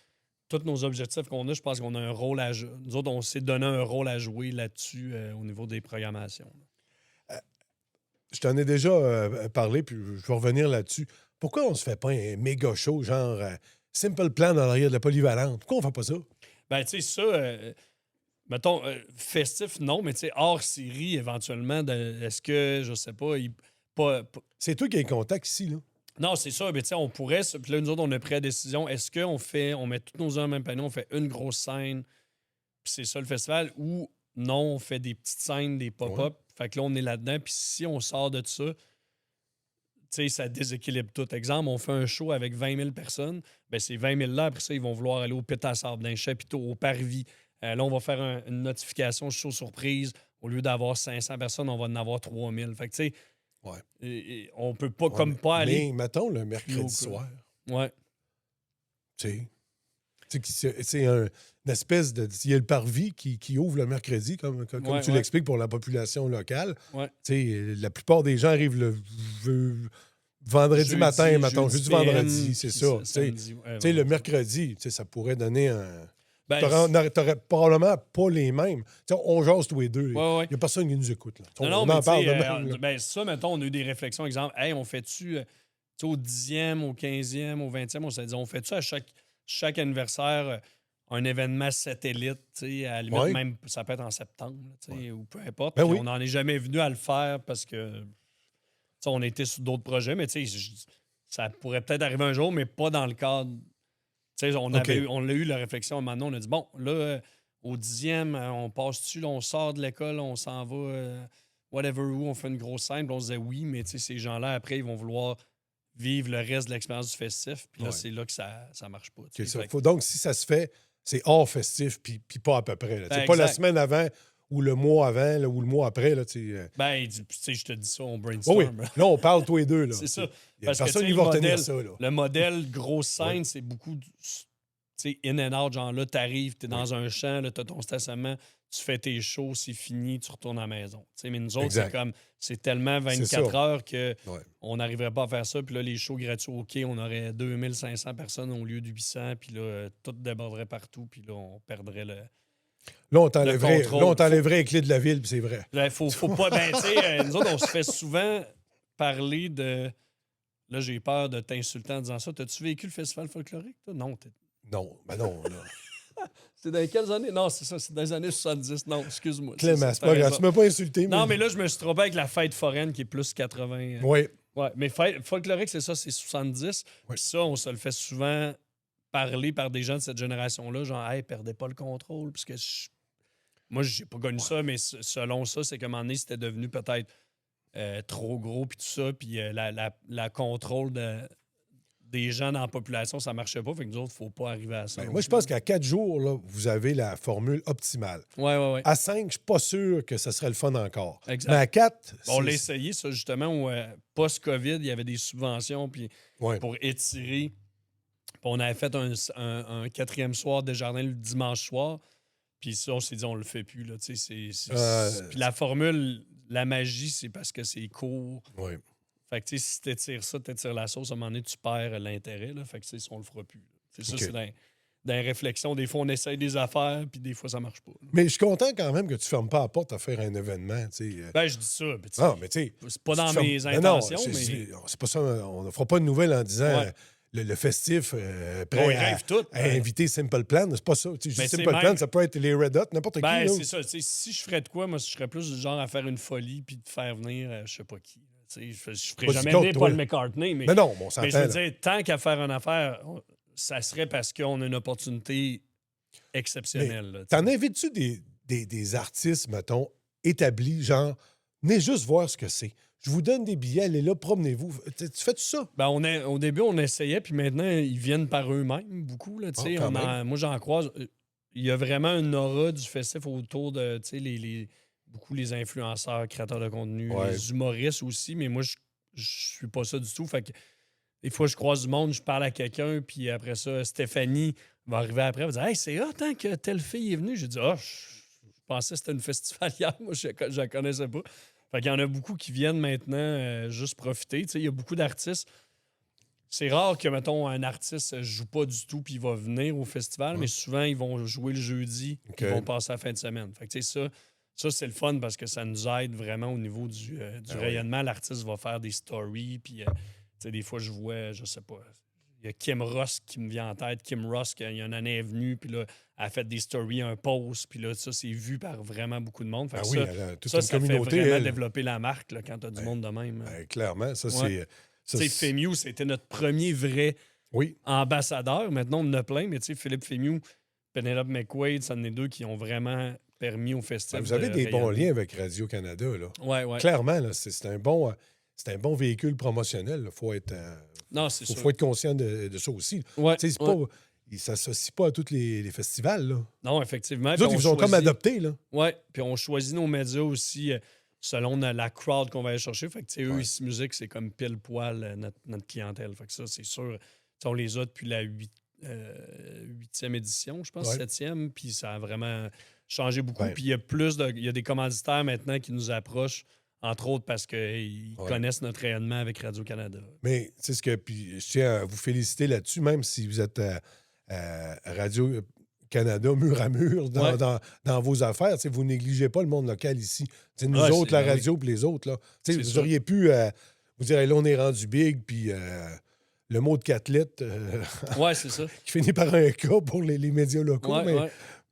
tous nos objectifs qu'on a, je pense qu'on a un rôle à jouer. Nous autres, on s'est donné un rôle à jouer là-dessus au niveau des programmations. Je t'en ai déjà parlé, puis je vais revenir là-dessus. Pourquoi on se fait pas un méga show, genre Simple Plan dans l'arrière de la polyvalente? Pourquoi on fait pas ça? Ben, tu sais, ça, mettons, festif, non, mais tu sais, hors série, éventuellement, est-ce que, je sais pas, C'est toi qui as les contacts ici, là. Non, c'est ça, mais tu sais, on pourrait, puis là, nous autres, on a pris la décision, est-ce qu'on met tous nos hommes au même panier, on fait une grosse scène, puis c'est ça le festival, ou non, on fait des petites scènes, des pop-up. Fait que là, on est là-dedans. Puis si on sort de ça, tu sais, ça déséquilibre tout. Exemple, on fait un show avec 20 000 personnes. Bien, ces 20 000-là, après ça, ils vont vouloir aller au Pit à sable, dans un chapiteau, au parvis. Là, on va faire une notification show surprise. Au lieu d'avoir 500 personnes, on va en avoir 3 000. Fait que, tu sais, on peut pas pas aller... Mais mettons le mercredi soir. Ouais. Tu sais, c'est une espèce de... Il y a le parvis qui ouvre le mercredi, comme tu l'expliques pour la population locale. Ouais. La plupart des gens arrivent le vendredi matin, mettons, jeudi, vendredi, c'est ça. Le mercredi, ça pourrait donner un... T'aurais probablement pas les mêmes. T'sais, on jase tous les deux. Il n'y a personne qui nous écoute. Là. On en parle de même. Ça, mettons, on a eu des réflexions. Exemple, hey, on fait-tu au 10e, au 15e, au 20e, on s'est dit, on fait-tu à chaque anniversaire un événement satellite, à la limite, même ça peut être en septembre, ou peu importe. On n'en est jamais venu à le faire parce que on a été sur d'autres projets, mais ça pourrait peut-être arriver un jour, mais pas dans le cadre. On a eu la réflexion maintenant, on a dit, bon, là, au 10e, on passe dessus, on sort de l'école, on s'en va, whatever où, on fait une grosse scène, puis on se disait oui, mais ces gens-là, après, ils vont vouloir vivre le reste de l'expérience du festif, puis là, c'est là que ça marche pas. Donc, si ça se fait, c'est hors festif, puis pas à peu près. Pas la semaine avant ou le mois avant ou le mois après. Là, je te dis ça, on brainstorm. Oui, là, on parle tous les deux. C'est ça. Personne qui va retenir ça. Là. Le modèle grosse scène, c'est beaucoup sais, in and out, genre là, t'arrives, t'es dans un champ, là, t'as ton stationnement, tu fais tes shows, c'est fini, tu retournes à la maison. Tu sais, mais nous autres, c'est comme, c'est tellement 24 heures qu'on n'arriverait pas à faire ça. Puis là, les shows gratuits, OK, on aurait 2500 personnes au lieu de 800, puis là, tout déborderait partout, puis là, on perdrait le... Là, on t'enlèverait les clés de la ville, puis c'est vrai. Là, faut pas... Ben, tu sais, nous autres, on se fait souvent parler de... Là, j'ai peur de t'insulter en disant ça. T'as-tu vécu le festival folklorique, toi? Non, Non, ben non, là. C'est dans quelles années? Non, c'est ça, c'est dans les années 70. Non, excuse-moi. Clément, c'est pas grave. Tu m'as pas insulté. Non, mais là, je me suis trompé avec la fête foraine qui est plus 80. Oui. Ouais, mais folklorique, c'est ça, c'est 70. Puis ça, on se le fait souvent parler par des gens de cette génération-là, genre, hey, perdez pas le contrôle. Parce que moi, j'ai pas connu ça, mais selon ça, c'est qu'à un moment donné, c'était devenu peut-être trop gros, puis tout ça. Puis la contrôle des gens dans la population, ça marchait pas. Fait que nous autres, faut pas arriver à ça. Ben, moi, je pense qu'à 4 jours, là, vous avez la formule optimale. Ouais. À 5, je suis pas sûr que ça serait le fun encore. Exact. Mais à 4, on l'a essayé, ça, justement, où post-COVID, il y avait des subventions puis Ouais. pour étirer. Puis on avait fait un quatrième soir Desjardins le dimanche soir. Puis ça, on s'est dit, on le fait plus. Là, puis la formule, la magie, c'est parce que c'est court. Oui. Fait que si t'étires ça, t'étires la sauce, à un moment donné, tu perds l'intérêt. Là. Fait que on le fera plus. C'est ça, c'est dans les réflexions. Des fois, on essaye des affaires, puis des fois, ça marche pas. Là. Mais je suis content quand même que tu fermes pas la porte à faire un événement. Ben, je dis ça. Non, mais tu sais. C'est pas dans mes intentions, mais... C'est pas ça. On ne fera pas de nouvelles en disant le festif prêt à inviter Simple Plan. C'est pas ça. Simple Plan, ça peut être les Red Hot, n'importe qui. Ben, c'est ça. Si je ferais de quoi, moi, je serais plus du genre à faire une folie puis de faire venir je sais pas qui. Je ferais jamais venir Paul McCartney. Mais non, on s'entend. Mais je veux dire, tant qu'à faire une affaire, ça serait parce qu'on a une opportunité exceptionnelle. T'en invites-tu des artistes, mettons, établis, genre, venez juste voir ce que c'est. Je vous donne des billets, allez là, promenez-vous. Tu fais tout ça? Ben, au début, on essayait, puis maintenant, ils viennent par eux-mêmes, beaucoup. Là, moi, j'en croise. Il y a vraiment une aura du festif autour de beaucoup les influenceurs, créateurs de contenu, les humoristes aussi, mais moi, je suis pas ça du tout. Fait que des fois, je croise du monde, je parle à quelqu'un, puis après ça, Stéphanie va arriver après, elle va dire « Hey, c'est hot, hein, que telle fille est venue. » J'ai dit « Ah, je pensais que c'était une festivalière. Moi, je la connaissais pas. » Fait qu'il y en a beaucoup qui viennent maintenant juste profiter. Il y a beaucoup d'artistes. C'est rare que, mettons, un artiste ne joue pas du tout puis il va venir au festival, mais souvent, ils vont jouer le jeudi ils vont passer la fin de semaine. Fait que ça, c'est le fun parce que ça nous aide vraiment au niveau du rayonnement. L'artiste va faire des stories, puis des fois, je vois, je sais pas, il y a Kim Ross qui me vient en tête. Kim Ross, qui il y a une année, est venue, puis là, elle a fait des stories, un post, puis là, ça, c'est vu par vraiment beaucoup de monde. Fait que ça fait vraiment développer la marque là, quand tu as du monde de même. Clairement, ça, c'est... Fémiou, c'était notre premier vrai ambassadeur. Maintenant, on en a plein, mais Philippe Fémiou, Penelope McQuaid, c'en est deux qui ont vraiment permis au festival. Vous avez des bons liens avec Radio-Canada, là. Oui. Clairement, là, c'est un bon véhicule promotionnel. Il faut être... faut être conscient de ça aussi. C'est pas, ils ne s'associent pas à tous les festivals. Là. Non, effectivement. Les autres, ils ont comme adopté. Oui, puis on choisit nos médias aussi selon la crowd qu'on va aller chercher. Fait que, eux, ici, musique, c'est comme pile poil notre clientèle. Fait que ça, c'est sûr. On les a depuis la 8e édition, je pense, 7e. Puis ça a vraiment changé beaucoup. Puis il y a des commanditaires maintenant qui nous approchent. Entre autres parce qu'ils connaissent notre rayonnement avec Radio-Canada. Mais c'est ce que. Puis je tiens à vous féliciter là-dessus, même si vous êtes à Radio-Canada mur à mur dans vos affaires. Vous ne négligez pas le monde local ici. Nous autres, la radio, puis les autres. Là, vous auriez pu vous dire, là, on est rendu big, puis le mot de 4 lettres c'est ça. qui finit par un cas pour les médias locaux.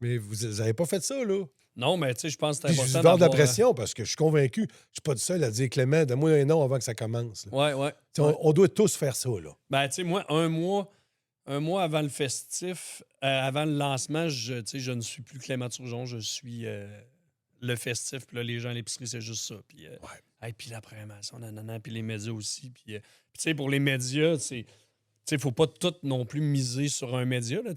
Mais vous n'avez pas fait ça, là. Non, mais je pense que c'est important. Je vais de la pression parce que je suis convaincu. Je ne suis pas le seul à dire Clément, donne-moi un nom avant que ça commence. On doit tous faire ça. Là. Ben, moi, un mois avant le festif, avant le lancement, je ne suis plus Clément Turgeon, je suis le festif. Puis là, les gens à l'épicerie, c'est juste ça. Puis puis l'après-mation, puis les médias aussi. Puis pour les médias, il ne faut pas tout non plus miser sur un média. Là,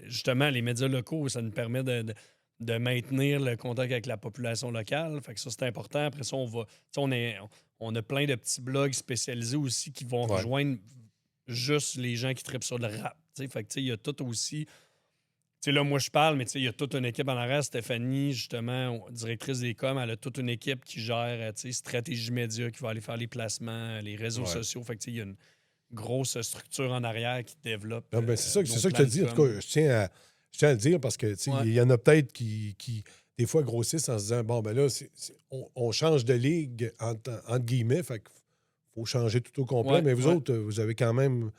justement, les médias locaux, ça nous permet de maintenir le contact avec la population locale. Fait que ça, c'est important. Après ça, on a plein de petits blogs spécialisés aussi qui vont rejoindre juste les gens qui trippent sur le rap. Fait que, il y a tout aussi... Là, moi, je parle, mais il y a toute une équipe en arrière. Stéphanie, justement, directrice des coms, elle a toute une équipe qui gère stratégie média, qui va aller faire les placements, les réseaux sociaux. Fait que, il y a une grosse structure en arrière qui développe. Non, ben, c'est ça que je te dis. En tout cas, je tiens à le dire parce que il y en a peut-être qui, des fois, grossissent en se disant bon, ben là, on change de ligue, entre guillemets. Fait qu'il faut changer tout au complet. Mais vous autres, vous avez quand même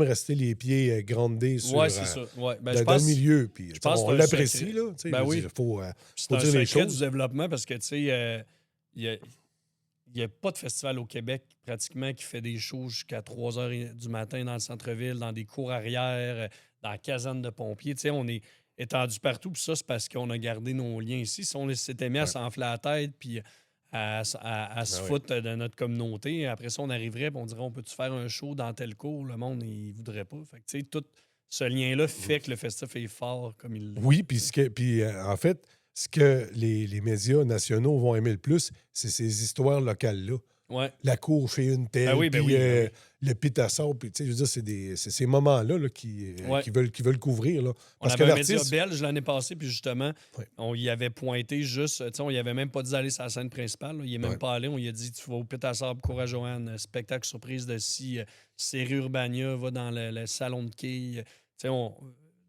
resté les pieds grondés sur, c'est ça. dans le milieu. Puis, on l'apprécie, là. Oui. Il faut c'est dire les choses. Du développement parce que, il n'y a pas de festival au Québec pratiquement qui fait des shows jusqu'à 3 h du matin dans le centre-ville, dans des cours arrière, dans la caserne de pompiers. On est étendu partout. Puis ça, c'est parce qu'on a gardé nos liens ici. Si on s'était mis à s'enfler la tête puis à se foutre de notre communauté, après ça, on arriverait et on dirait on peut-tu faire un show dans tel cours? Le monde, il ne voudrait pas. Fait que, tout ce lien-là fait que le festival est fort comme il l'est. Oui, puis en fait, ce que les médias nationaux vont aimer le plus, c'est ces histoires locales-là. Ouais. La cour chez une telle, le Pitasson, puis je veux dire, c'est ces moments-là là, qui veulent couvrir. Là. Parce on avait un média belge l'année passée, puis justement, on y avait pointé juste, on y avait même pas dit d'aller sur la scène principale. Là. Il n'est même pas allé, on y a dit, tu vas au Pitasson, Cour à Joanne, spectacle surprise de série Urbania, va dans le salon de quilles.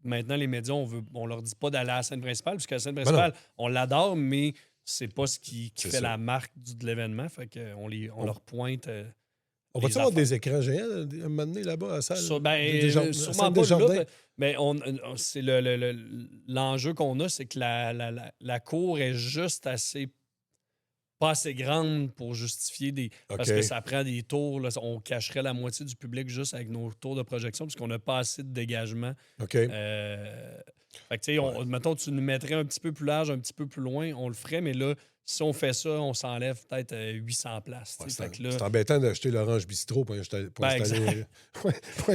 Maintenant, les médias, on leur dit pas d'aller à la scène principale, puisque la scène principale, on l'adore, mais c'est pas ce qui fait la marque de l'événement. Fait qu'on leur pointe. On va-tu avoir des écrans géants à un moment donné là-bas à la salle? Sûrement pas là. Mais c'est l'enjeu qu'on a, c'est que la cour est juste pas assez grande pour justifier parce que ça prend des tours. Là, on cacherait la moitié du public juste avec nos tours de projection parce qu'on n'a pas assez de dégagement. OK. Fait que, mettons, tu nous mettrais un petit peu plus large, un petit peu plus loin, on le ferait, mais là, si on fait ça, on s'enlève peut-être 800 places. C'est embêtant d'acheter l'Orange Bistrot pour installer.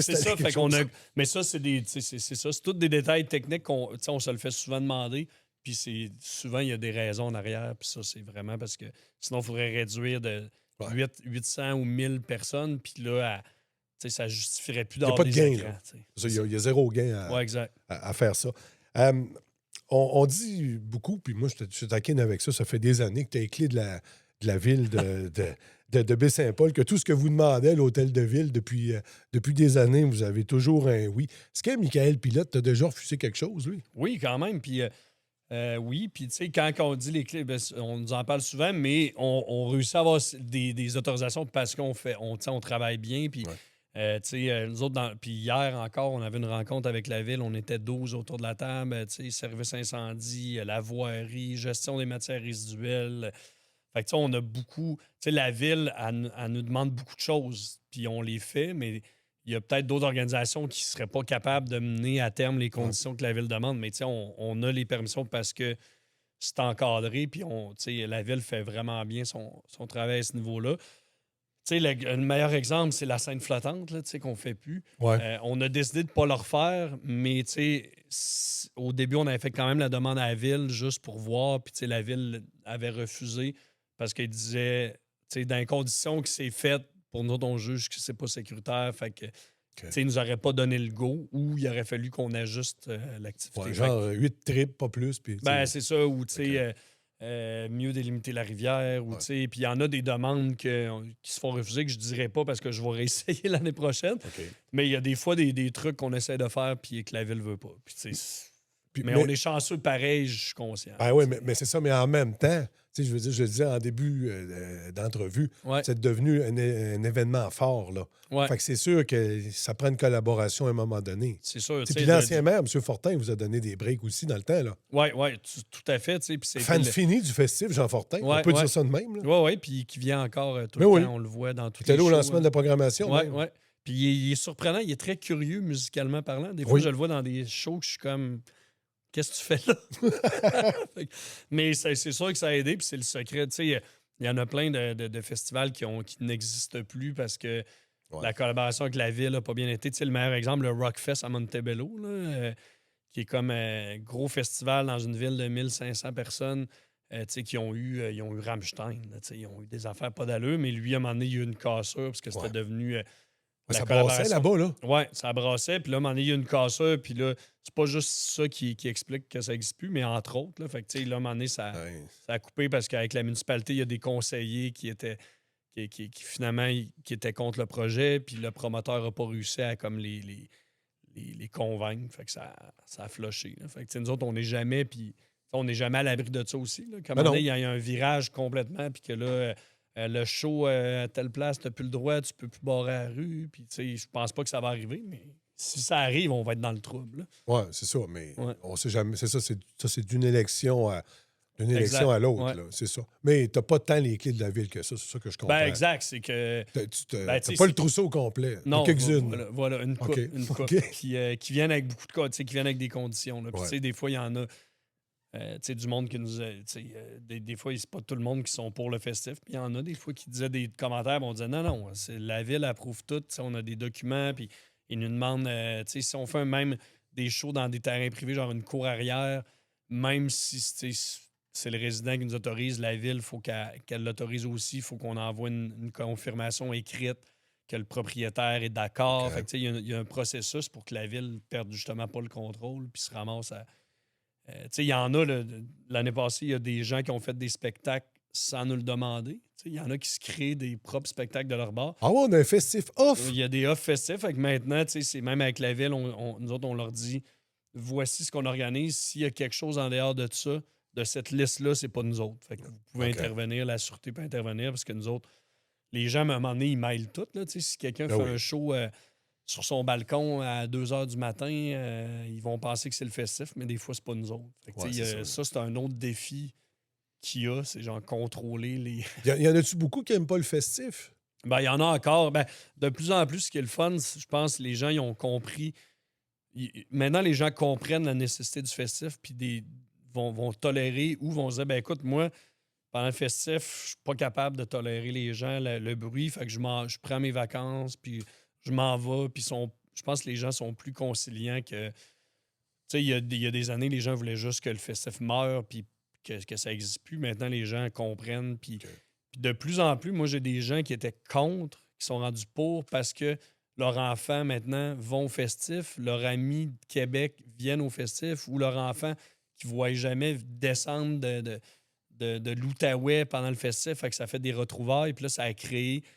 C'est ça, fait qu'on a. Mais ça, c'est ça. C'est tous des détails techniques qu'on se le fait souvent demander. Puis souvent, il y a des raisons en arrière. Puis ça, c'est vraiment parce que sinon, il faudrait réduire de 800 ou 1000 personnes. Puis là, ça ne justifierait plus d'avoir des écrans. Il y a zéro gain à faire ça. On dit beaucoup, puis moi, je te taquine avec ça. Ça fait des années que tu as les clés de la ville de Baie-Saint-Paul, que tout ce que vous demandez à l'hôtel de ville depuis des années, vous avez toujours un oui. Est-ce que Michael Pilote t'a déjà refusé quelque chose, lui? Oui, quand même. Puis oui, puis tu sais, quand on dit les clés, on nous en parle souvent, mais on réussit à avoir des autorisations parce qu'on travaille bien. Puis nous autres, puis hier encore, on avait une rencontre avec la ville. On était 12 autour de la table. Service incendie, la voirie, gestion des matières résiduelles. Fait que on a beaucoup... La ville, elle nous demande beaucoup de choses, puis on les fait, mais il y a peut-être d'autres organisations qui ne seraient pas capables de mener à terme les conditions que la ville demande. Mais on a les permissions parce que c'est encadré, puis la ville fait vraiment bien son travail à ce niveau-là. Le meilleur exemple, c'est la scène flottante là, qu'on ne fait plus. Ouais. On a décidé de ne pas le refaire, mais au début, on avait fait quand même la demande à la ville juste pour voir. Puis la ville avait refusé parce qu'elle disait, dans les conditions que c'est fait, pour nous, on juge que c'est pas sécuritaire. Fait que, ils nous auraient pas donné le go ou il aurait fallu qu'on ajuste l'activité. Ouais, genre 8 trips, pas plus. Puis, c'est ça, ou mieux délimiter la rivière. Puis il y en a des demandes qui se font refuser que je dirais pas parce que je vais réessayer l'année prochaine. Mais il y a des fois des trucs qu'on essaie de faire puis que la ville veut pas. Mais on est chanceux pareil, je suis conscient. Oui, mais c'est ça. Mais en même temps, je veux dire, je le disais en début d'entrevue, c'est devenu un événement fort. Là. Fait que c'est sûr que ça prend une collaboration à un moment donné. C'est sûr. Puis l'ancien maire, M. Fortin, vous a donné des breaks aussi dans le temps. Oui, tout à fait. Fan fini du festif, Jean Fortin. On peut dire ça de même. Oui, puis qui vient encore tout le temps. On le voit dans tous les shows. Il était là au lancement de la programmation. Oui. Puis il est surprenant. Il est très curieux musicalement parlant. Des fois, je le vois dans des shows que je suis comme... Qu'est-ce que tu fais là? Mais c'est sûr que ça a aidé, puis c'est le secret. Il y en a plein de festivals qui n'existent plus parce que la collaboration avec la ville n'a pas bien été. Le meilleur exemple, le Rockfest à Montebello, là, qui est comme un gros festival dans une ville de 1500 personnes qui ont eu Rammstein. Ils ont eu des affaires pas d'allure, mais lui, à un moment donné, il y a eu une cassure parce que c'était devenu Ouais, la ça brassait collaboration. là-bas, là. Oui, ça brassait. Puis là, à un moment donné, il y a une cassure. Puis là, c'est pas juste ça qui explique que ça n'existe plus, mais entre autres. Là, fait que, tu sais, là, à un moment donné, ça Ouais. a coupé parce qu'avec la municipalité, il y a des conseillers qui étaient finalement qui étaient contre le projet. Puis le promoteur n'a pas réussi à comme les convaincre. Fait que ça a floché. Là. Fait que, tu sais, nous autres, on n'est jamais. Puis on n'est jamais à l'abri de ça aussi. Là. Qu'à un moment donné, il y a un virage complètement. Puis que là. Le show à telle place, tu n'as plus le droit, tu peux plus barrer la rue. Puis, tu sais, je pense pas que ça va arriver, mais si ça arrive, on va être dans le trouble. Là. Oui, c'est ça, mais Ouais. on sait jamais. C'est ça, c'est d'une élection à Exact. l'autre, Ouais. là, c'est ça. Mais tu n'as pas tant les clés de la ville que ça, c'est ça que je comprends. Ben, exact, c'est que. Tu Ben, n'as tu sais, pas le trousseau au complet. Non, quelques-unes. voilà, une coupe, OK. une coupe OK. qui viennent avec beaucoup de cas, tu sais, qui viennent avec des conditions. Là. Puis, Ouais. tu sais, des fois, il y en a. Tu sais, du monde qui nous. Tu sais, des fois, c'est pas tout le monde qui sont pour le festif. Puis il y en a des fois qui disaient des commentaires, puis on disait non, la ville approuve tout. Tu sais, on a des documents, puis ils nous demandent. Tu sais, si on fait même des shows dans des terrains privés, genre une cour arrière, même si c'est le résident qui nous autorise, la ville, il faut qu'elle l'autorise aussi. Il faut qu'on envoie une confirmation écrite que le propriétaire est d'accord. OK. Fait que, tu sais, il y a un processus pour que la ville perde justement pas le contrôle, puis se ramasse à. Tu sais, il y en a, l'année passée, il y a des gens qui ont fait des spectacles sans nous le demander. Tu sais, il y en a qui se créent des propres spectacles de leur bar. Ah ouais, on a un festif off. Il y a des off festifs. Fait que maintenant, tu sais, c'est même avec la ville, nous autres, on leur dit voici ce qu'on organise. S'il y a quelque chose en dehors de ça, de cette liste-là, c'est pas nous autres. Fait que vous pouvez OK. intervenir, la sûreté peut intervenir parce que nous autres, les gens, à un moment donné, ils mêlent tout. Là, tu sais, si quelqu'un Ah fait oui. un show sur son balcon à 2 h du matin, ils vont penser que c'est le festif, mais des fois, c'est pas nous autres. Fait que, Ouais, tu sais, c'est ça. ça, c'est un autre défi qu'il y a, c'est genre contrôler les. Il y en a-tu beaucoup qui n'aiment pas le festif? Ben, il y en a encore. Ben, de plus en plus, ce qui est le fun, je pense que les gens ils ont compris. Maintenant, les gens comprennent la nécessité du festif, puis vont tolérer ou vont se dire ben écoute, moi, pendant le festif, je suis pas capable de tolérer les gens, le bruit, fait que je prends mes vacances, puis je m'en vais, puis je pense que les gens sont plus conciliants que. Tu sais, il y a des années, les gens voulaient juste que le festif meure, puis que ça n'existe plus. Maintenant, les gens comprennent, puis. OK. Puis de plus en plus, moi, j'ai des gens qui étaient contre, qui sont rendus pour parce que leurs enfants, maintenant, vont au festif, leurs amis de Québec viennent au festif, ou leurs enfants qui ne voient jamais descendre de l'Outaouais pendant le festif. Fait que ça fait des retrouvailles. Puis là, ça a créé tu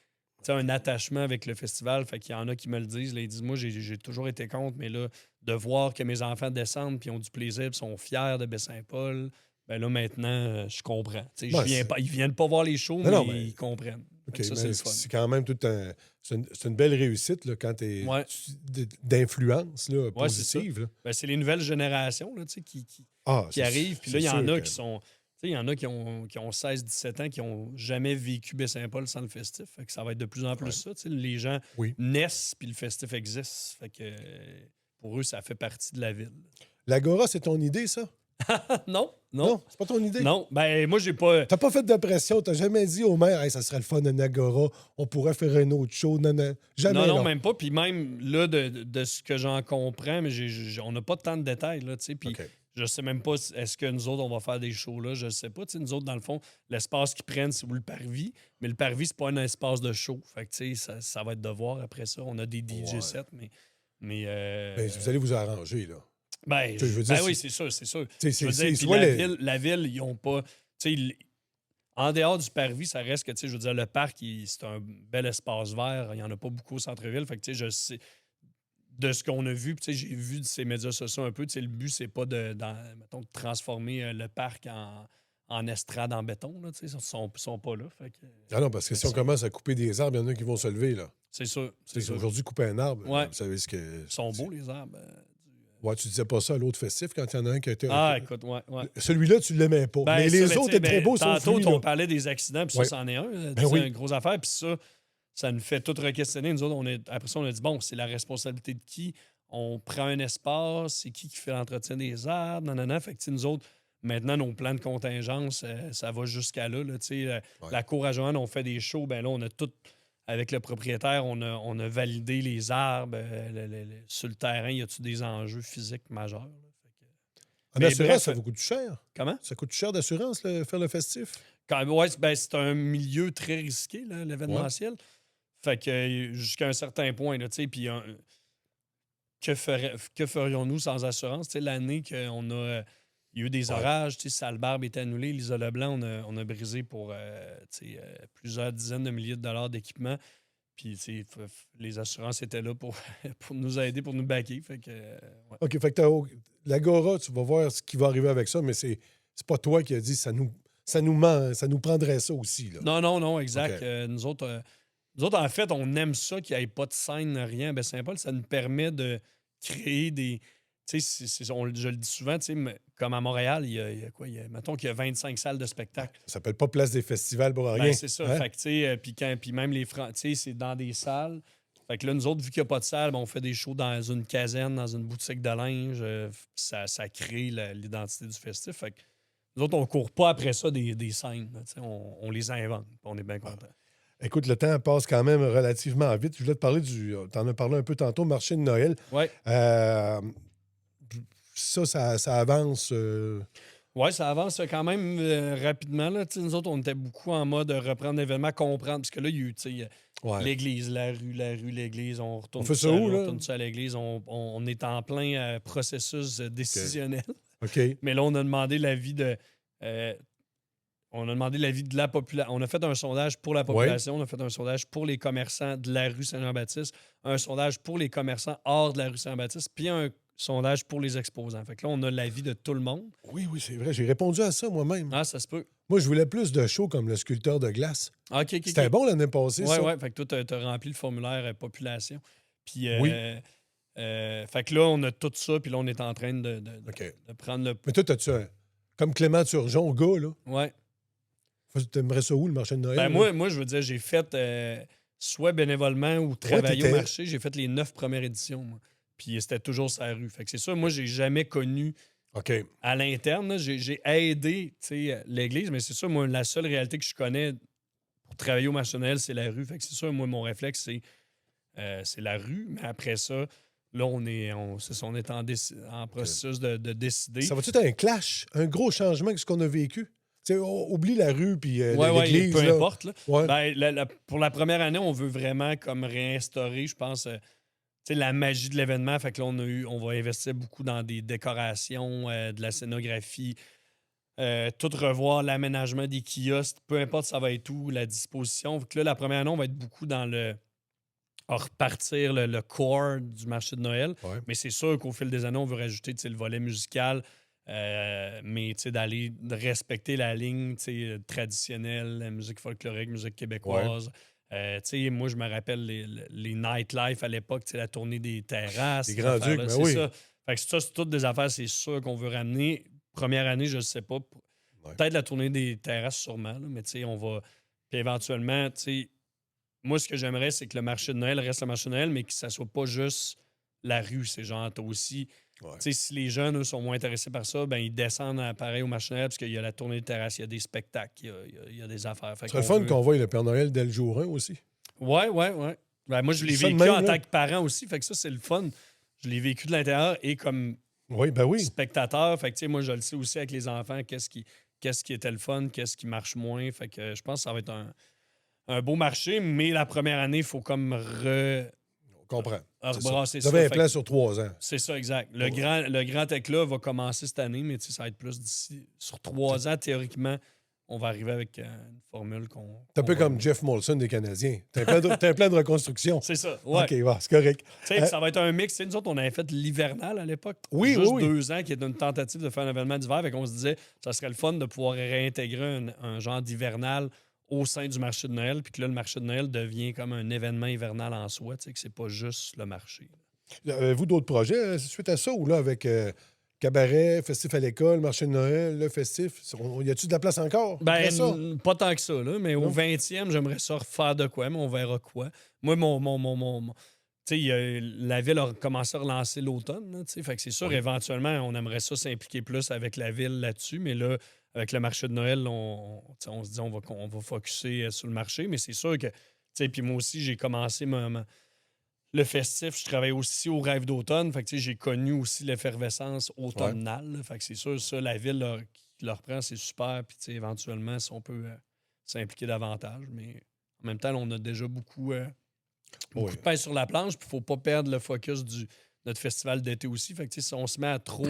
sais, un attachement avec le festival. Fait qu'il y en a qui me le disent. Là, ils disent, moi, j'ai toujours été contre, mais là, de voir que mes enfants descendent puis ont du plaisir puis sont fiers de Baie-Saint-Paul, ben là, maintenant, je comprends. Tu sais, Ouais, ils viennent pas voir les shows, Non, mais mais- ils comprennent. OK, Fait que ça, mais c'est le fun. c'est quand même tout un. C'est une belle réussite là, quand tu es Ouais. d'influence là, Ouais, c'est ça. positive. Là. Ben, c'est les nouvelles générations là, tu sais, qui Ah, c'est- arrivent. Puis là, c'est il y en sûr a que- qui sont. Tu sais, il y en a qui ont 16-17 ans qui n'ont jamais vécu Baie-Saint-Paul sans le festif. Fait que ça va être de plus en plus Ouais. ça. Tu sais, les gens Oui. naissent puis le festif existe. Fait que pour eux, ça fait partie de la ville. L'Agora, c'est ton idée, ça? Non, non, c'est pas ton idée? non. Ben, moi, j'ai pas. T'as pas fait de pression, t'as jamais dit au maire, hey, ça serait le fun d'un Agora, on pourrait faire un autre show. Non, non. Jamais. Non, non, là. même pas. Puis même là, de ce que j'en comprends, mais on n'a pas tant de détails, là, tu sais. Puis OK. je sais même pas, est-ce que nous autres, on va faire des shows là? Je sais pas. Tu sais, nous autres, dans le fond, l'espace qu'ils prennent, c'est où le parvis. Mais le parvis, c'est pas un espace de show. Fait que, tu sais, ça va être de voir après ça. On a des DJ Ouais. sets, mais Ben, vous allez vous arranger, là. ben, tu sais, je veux dire, ben oui, c'est sûr, c'est sûr. Tu sais, Je veux c'est dire, puis soit la ville, ils ont pas. Tu sais, en dehors du parvis, ça reste que, tu sais, je veux dire, le parc, c'est un bel espace vert. Il n'y en a pas beaucoup au centre-ville. Fait que, tu sais, je sais. De ce qu'on a vu, puis, tu sais, j'ai vu de ces médias sociaux un peu, tu sais, le but, c'est pas mettons, de transformer le parc en estrade en béton, là, tu sais, ils sont pas là. Fait que, Ah non, parce que si on commence à couper des arbres, il y en a qui vont se lever, là. c'est sûr, c'est sûr. Aujourd'hui, couper un arbre, Ouais. vous savez ce que. Ils sont beaux, les arbres. Ouais, tu disais pas ça à l'autre festif quand il y en a un qui a été. Ah, écoute, ouais. Celui-là, tu l'aimais pas. Ben, mais ça, les ben, autres tu sais, étaient très beaux, sauf tantôt, lui, on là. parlait des accidents, puis Ouais. ça, c'en est un. Ben C'est oui. une grosse affaire. Puis ça nous fait tout re-questionner. Nous autres, après ça, on a dit, bon, c'est la responsabilité de qui? On prend un espace, c'est qui fait l'entretien des arbres, nanana. Fait que, tu sais, nous autres, maintenant, nos plans de contingence, ça va jusqu'à là. Tu sais, Ouais. la cour à Joanne, on fait des shows. Ben là, on a tout, avec le propriétaire, on a validé les arbres. Sur le terrain, y a-tu des enjeux physiques majeurs? Là? Fait que- En Mais assurance, bref, ça vous coûte cher. Comment? Ça coûte cher d'assurance, faire le festif? Ouais, ben, c'est un milieu très risqué, là, l'événementiel. Fait que jusqu'à un certain point, là, tu sais, puis que ferions-nous sans assurance? Tu sais, l'année qu'on a... il y a eu des Ouais. orages, tu sais, Salbarbe est annulé, l'Isola Leblanc, on a brisé pour tu sais, plusieurs dizaines de milliers de dollars d'équipement. Puis, tu sais, les assurances étaient là pour, pour nous aider, pour nous backer. Fait que, ouais. OK, fait que l'Agora, tu vas voir ce qui va arriver avec ça, mais c'est pas toi qui as dit ça nous prendrait ça aussi, là. Non, exact. OK. Nous autres, en fait, on aime ça qu'il n'y ait pas de scène, rien. Ben, Saint-Paul, ça nous permet de créer des. Tu sais, je le dis souvent, tu sais, comme à Montréal, il y a quoi? Mettons qu'il y a 25 salles de spectacle. Ça s'appelle pas Place des festivals pour rien. Ben, c'est ça. Hein? Fait que, tu sais, puis même les francs, tu sais, c'est dans des salles. Fait que là, nous autres, vu qu'il n'y a pas de salle, ben, on fait des shows dans une caserne, dans une boutique de linge. Ça crée l'identité du festif. Fait que nous autres, on court pas après ça des scènes. Là, tu sais, on les invente. On est bien contents. Écoute, le temps passe quand même relativement vite. Je voulais te parler t'en as parlé un peu tantôt, marché de Noël. Ouais. Ça avance. Oui, ça avance quand même rapidement. Là. Tu sais, nous autres, on était beaucoup en mode reprendre l'événement, comprendre. Parce que là, il y a eu tu sais, Ouais. l'église, la rue, l'église. On retourne On fait tout ça à- où, on là? retourne ça à l'église. On est en plein processus décisionnel. OK. Mais là, on a demandé l'avis de. On a demandé l'avis de la population. On a fait un sondage pour la population, on a fait un sondage pour les commerçants de la rue Saint-Jean-Baptiste, un sondage pour les commerçants hors de la rue Saint-Jean-Baptiste, puis un sondage pour les exposants. Fait que là, on a l'avis de tout le monde. Oui, c'est vrai. J'ai répondu à ça moi-même. Ah, ça se peut. Moi, je voulais plus de shows comme le sculpteur de glace. Ah, OK. C'était bon l'année passée, Oui, ça. oui. Fait que toi, tu as rempli le formulaire population. Puis, Oui. fait que là, on a tout ça, puis là, on est en train de OK. prendre le. Mais toi, t'as-tu comme Clément Turgeon, gars, là? Ouais. T'aimerais ça où, le marché de Noël? Ben, là? moi, je veux dire, j'ai fait soit bénévolement ou travailler au t'étais- marché, j'ai fait les 9 premières éditions, moi. Puis c'était toujours sur la rue. Fait que c'est ça, moi, j'ai jamais connu OK. à l'interne. Là, j'ai aidé tu sais, l'église, mais c'est ça, moi, la seule réalité que je connais pour travailler au marché de Noël, c'est la rue. Fait que c'est ça, moi, mon réflexe, c'est la rue. Mais après ça, là, on est en processus de décider. Ça va-tu être un clash, un gros changement que ce qu'on a vécu? Tu sais, oublie la rue puis Ouais, l'église. peu là. importe. Là. Ouais. Ben, pour la première année, on veut vraiment comme réinstaurer, je pense, tu sais, la magie de l'événement. Fait que là, on va investir beaucoup dans des décorations, de la scénographie, tout revoir l'aménagement des kiosques, peu importe ça va être où, la disposition. Fait que là, la première année, on va être beaucoup dans repartir le core du marché de Noël. Ouais. Mais c'est sûr qu'au fil des années, on veut rajouter tu sais, le volet musical, mais tu sais, de respecter la ligne tu sais, traditionnelle, la musique folklorique, musique québécoise. Tu sais, moi, je me rappelle les nightlife à l'époque, tu sais, la tournée des terrasses. Les ces Grands-Ducs, affaires-là, ben c'est oui. ça. Fait que ça, c'est toutes des affaires, c'est sûr qu'on veut ramener. Première année, je ne sais pas. Peut-être la tournée des terrasses, sûrement, là, mais tu sais, on va. Puis éventuellement, tu sais, moi, ce que j'aimerais, c'est que le marché de Noël reste le marché de Noël, mais que ça soit pas juste la rue. C'est genre, t'as aussi. Ouais. Tu sais, si les jeunes, eux, sont moins intéressés par ça, ben ils descendent pareil au marché de Noël parce qu'il y a la tournée de terrasse, il y a des spectacles, il y a des affaires. Fait Ce serait le qu'on fun veut- qu'on voie le Père Noël dès le jour 1 aussi. Ouais. Ben, moi, je l'ai Ça de vécu même, en là. tant que parent aussi. Fait que ça, c'est le fun. Je l'ai vécu de l'intérieur et comme Oui, ben oui. spectateur. Fait que, tu sais, moi, je le sais aussi avec les enfants, qu'est-ce qui était le fun, qu'est-ce qui marche moins. Fait que je pense que ça va être un beau marché, mais la première année, il faut comme On comprend. rebrasser Vous ça. avez un Fait plan que sur 3 ans. c'est ça, exact. Le grand éclat va commencer cette année, mais tu sais, ça va être plus d'ici. Sur 3 ans, théoriquement, on va arriver avec une formule qu'on. C'est un peu qu'on va- comme Jeff Molson des Canadiens. T'as un plan de reconstruction. C'est ça, ouais. OK, ouais, c'est correct. Tu sais, ça va être un mix. Tu sais, nous autres, on avait fait l'hivernal à l'époque. Oui, Juste oui. 2 ans, qui est une tentative de faire un événement d'hiver. Fait qu'on se disait, ça serait le fun de pouvoir réintégrer un genre d'hivernal au sein du marché de Noël. Puis que là, le marché de Noël devient comme un événement hivernal en soi. Tu sais, que c'est pas juste le marché. Avez-vous d'autres projets suite à ça ou là avec cabaret, festif à l'école, marché de Noël, le festif? Y a-tu de la place encore? après ça? Ben, pas tant que ça, là, mais Non? au 20e, j'aimerais ça refaire de quoi, mais on verra quoi. Moi, tu sais, la ville a commencé à relancer l'automne, là, tu sais, fait que c'est sûr, éventuellement, on aimerait ça s'impliquer plus avec la ville là-dessus, mais là, avec le marché de Noël, on se dit on va focusser sur le marché, mais c'est sûr que, tu sais, puis moi aussi, j'ai commencé le festif, je travaille aussi au rêve d'automne. Fait que, tu sais, j'ai connu aussi l'effervescence automnale. Là. Fait que c'est sûr, ça, la ville qui le reprend, c'est super. Puis, tu sais, éventuellement, si on peut s'impliquer davantage. Mais en même temps, là, on a déjà beaucoup beaucoup Oui. de pain sur la planche, puis il ne faut pas perdre le focus de notre festival d'été aussi. Fait que, si on se met à trop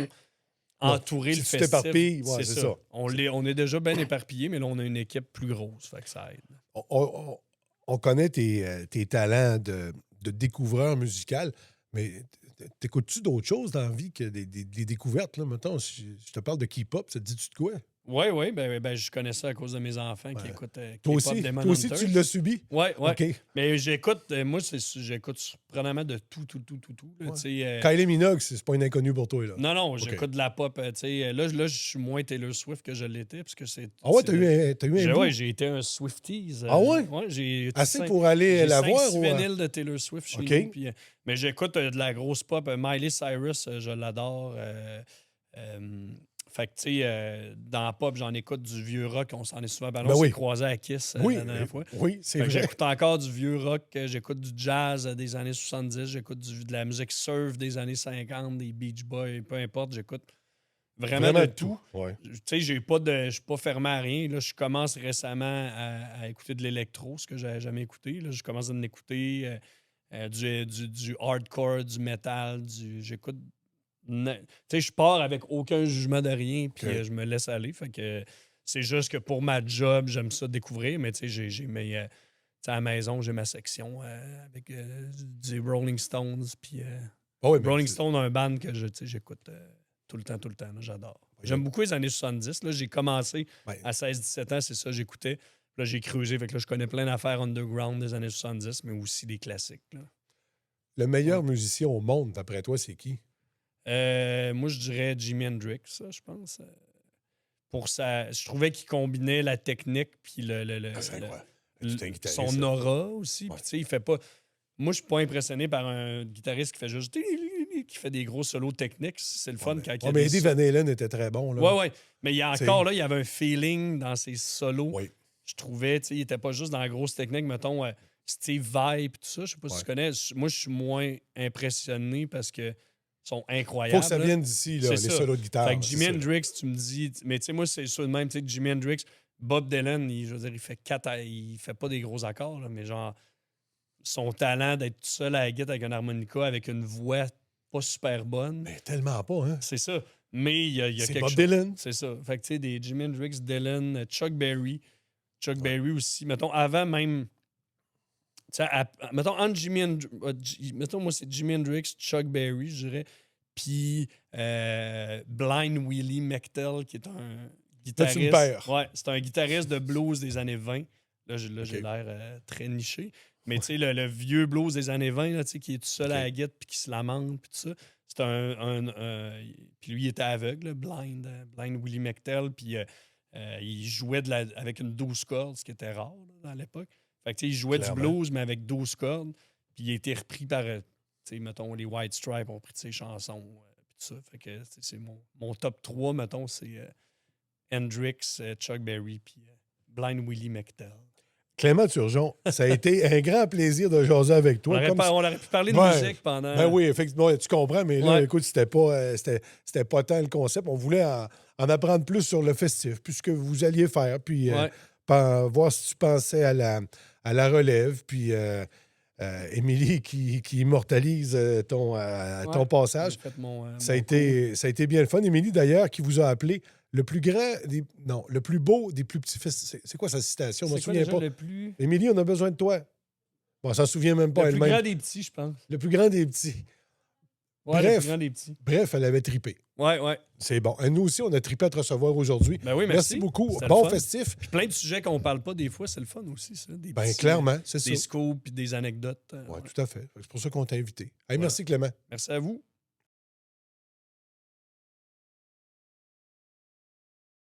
entourer si le tu festif, t'éparpilles, ouais, c'est ça. On est déjà bien éparpillé, mais là, on a une équipe plus grosse, fait que ça aide. On connaît tes talents de découvreur musical, mais t'écoutes-tu d'autres choses dans la vie que des découvertes? Là? Mettons, si je te parle de K-pop, ça te dit-tu de quoi? Oui, ben, je connais ça à cause de mes enfants qui Ouais. écoutent Toi K-pop aussi, Demon toi aussi Hunters. tu l'as subi? Oui. OK. Mais j'écoute, j'écoute surprenamment de tout. Là, Ouais. tu sais, Kylie Minogue, c'est pas une inconnue pour toi, là. non, j'écoute de la pop. Tu sais, là, je suis moins Taylor Swift que je l'étais, parce que c'est... Ah ouais, c'est t'as eu un bout? Ouais, j'ai été un Swifties. Ah ouais? J'ai Assez pour aller la voir? J'ai Ou... 5 vinyles de Taylor Swift chez OK. nous. Puis, mais j'écoute de la grosse pop. Miley Cyrus, je l'adore. Fait que, tu sais, dans la pop, j'en écoute du vieux rock. On s'en est souvent balancé, Ben oui. croisé à Kiss Oui, la dernière fois. oui, c'est Fait que vrai. j'écoute encore du vieux rock. J'écoute du jazz des années 70. J'écoute de la musique surf des années 50, des Beach Boys, peu importe. J'écoute vraiment de tout. Ouais. Tu sais, je suis pas fermé à rien. Là, je commence récemment à écouter de l'électro, ce que j'avais jamais écouté. Là, je commence à en écouter du hardcore, du metal, j'écoute. Tu sais, je pars avec aucun jugement de rien, puis OK. je me laisse aller. Fait que c'est juste que pour ma job, j'aime ça découvrir, mais tu sais, j'ai mes. Tu sais, à la maison, j'ai ma section avec du Rolling Stones, puis Ah oui, mais Rolling Stones, un band que j'écoute tout le temps, là, j'adore. J'aime beaucoup les années 70. Là, j'ai commencé Ouais. à 16-17 ans, c'est ça, j'écoutais. Là, j'ai creusé, fait que là, je connais plein d'affaires underground des années 70, mais aussi des classiques. Là. Le meilleur musicien au monde, d'après toi, c'est qui? Moi, je dirais Jimi Hendrix, ça, je pense. Je trouvais qu'il combinait la technique puis C'est incroyable. Tout un guitariste, son là. aura aussi. Ouais. Puis, tu sais, il fait pas. Moi, je suis pas impressionné par un guitariste qui fait juste. Qui fait des gros solos techniques. C'est le fun quand il y a mais des Eddie Van Halen était très bon. Là. Ouais. Mais il y a encore, là, il y avait un feeling dans ses solos. Oui. Je trouvais, tu sais, il était pas juste dans la grosse technique, mettons, Steve Vai et tout ça. Je sais pas si tu connais. Moi, je suis moins impressionné parce que sont incroyables. Faut que ça vienne d'ici, là, les C'est ça. solos de guitare. Fait que là, Jimi c'est ça. Hendrix, tu me dis... Mais tu sais, moi, c'est ça de même. Tu sais, Jimi Hendrix, Bob Dylan, je veux dire, il fait il fait pas des gros accords, là, mais genre, son talent d'être tout seul à la guitare avec un harmonica, avec une voix pas super bonne, Mais tellement pas, hein? c'est ça. Mais il y a C'est quelque Bob chose... Dylan. C'est ça. Fait que tu sais, des Jimi Hendrix, Dylan, Chuck Berry. Chuck Berry aussi. Mettons, avant même... Tu sais, mettons, entre mettons, moi, c'est Jimi Hendrix, Chuck Berry, je dirais. Puis Blind Willie McTell, qui est un guitariste. tu me perds. Ouais, c'est un guitariste de blues des années 20. Là, j'ai OK. l'air très niché. Mais tu sais, le vieux blues des années 20, là, tu sais, qui est tout seul à la guitare puis qui se lamente, puis tout ça. C'est puis lui, il était aveugle, là, Blind Willie McTell. Puis il jouait avec une 12 cordes, ce qui était rare là, à l'époque. Fait que tu sais, il jouait Clairement. du blues, mais avec 12 cordes. Puis il a été repris par... tu sais, mettons, les White Stripes ont pris de ses chansons. Puis tout ça. Fait que c'est mon top 3, mettons, c'est Hendrix, Chuck Berry, puis Blind Willie McTell. Clément Turgeon, ça a été un grand plaisir de jaser avec toi. On aurait pu parler de Ouais. musique pendant... Ben oui, effectivement, tu comprends, mais là, Ouais. écoute, c'était pas tant le concept. On voulait en apprendre plus sur le festif, puis ce que vous alliez faire, puis Ouais. voir si tu pensais à la relève, puis Émilie qui immortalise ton passage. J'ai fait mon Ça a mon été bien le fun. Émilie, d'ailleurs, qui vous a appelé le plus le plus beau des plus petits festifs. C'est quoi sa citation? cours. Je C'est me quoi souviens déjà pas. le plus... Émilie, on a besoin de toi. Bon, elle s'en souvient même pas Le plus elle-même. grand des petits, je pense. Le plus grand des petits. Ouais, Bref. le plus grand des petits. Bref, elle avait trippé. Ouais. C'est bon. Et nous aussi, on a trippé à te recevoir aujourd'hui. Ben oui, merci. beaucoup. C'était Bon le fun. festif. Puis plein de sujets qu'on parle pas des fois, c'est le fun aussi, ça. Des Ben, petits, clairement, c'est ça. des scoops puis des anecdotes. Oui, Ouais. tout à fait. C'est pour ça qu'on t'a invité. Hey, Voilà. Merci, Clément. Merci à vous.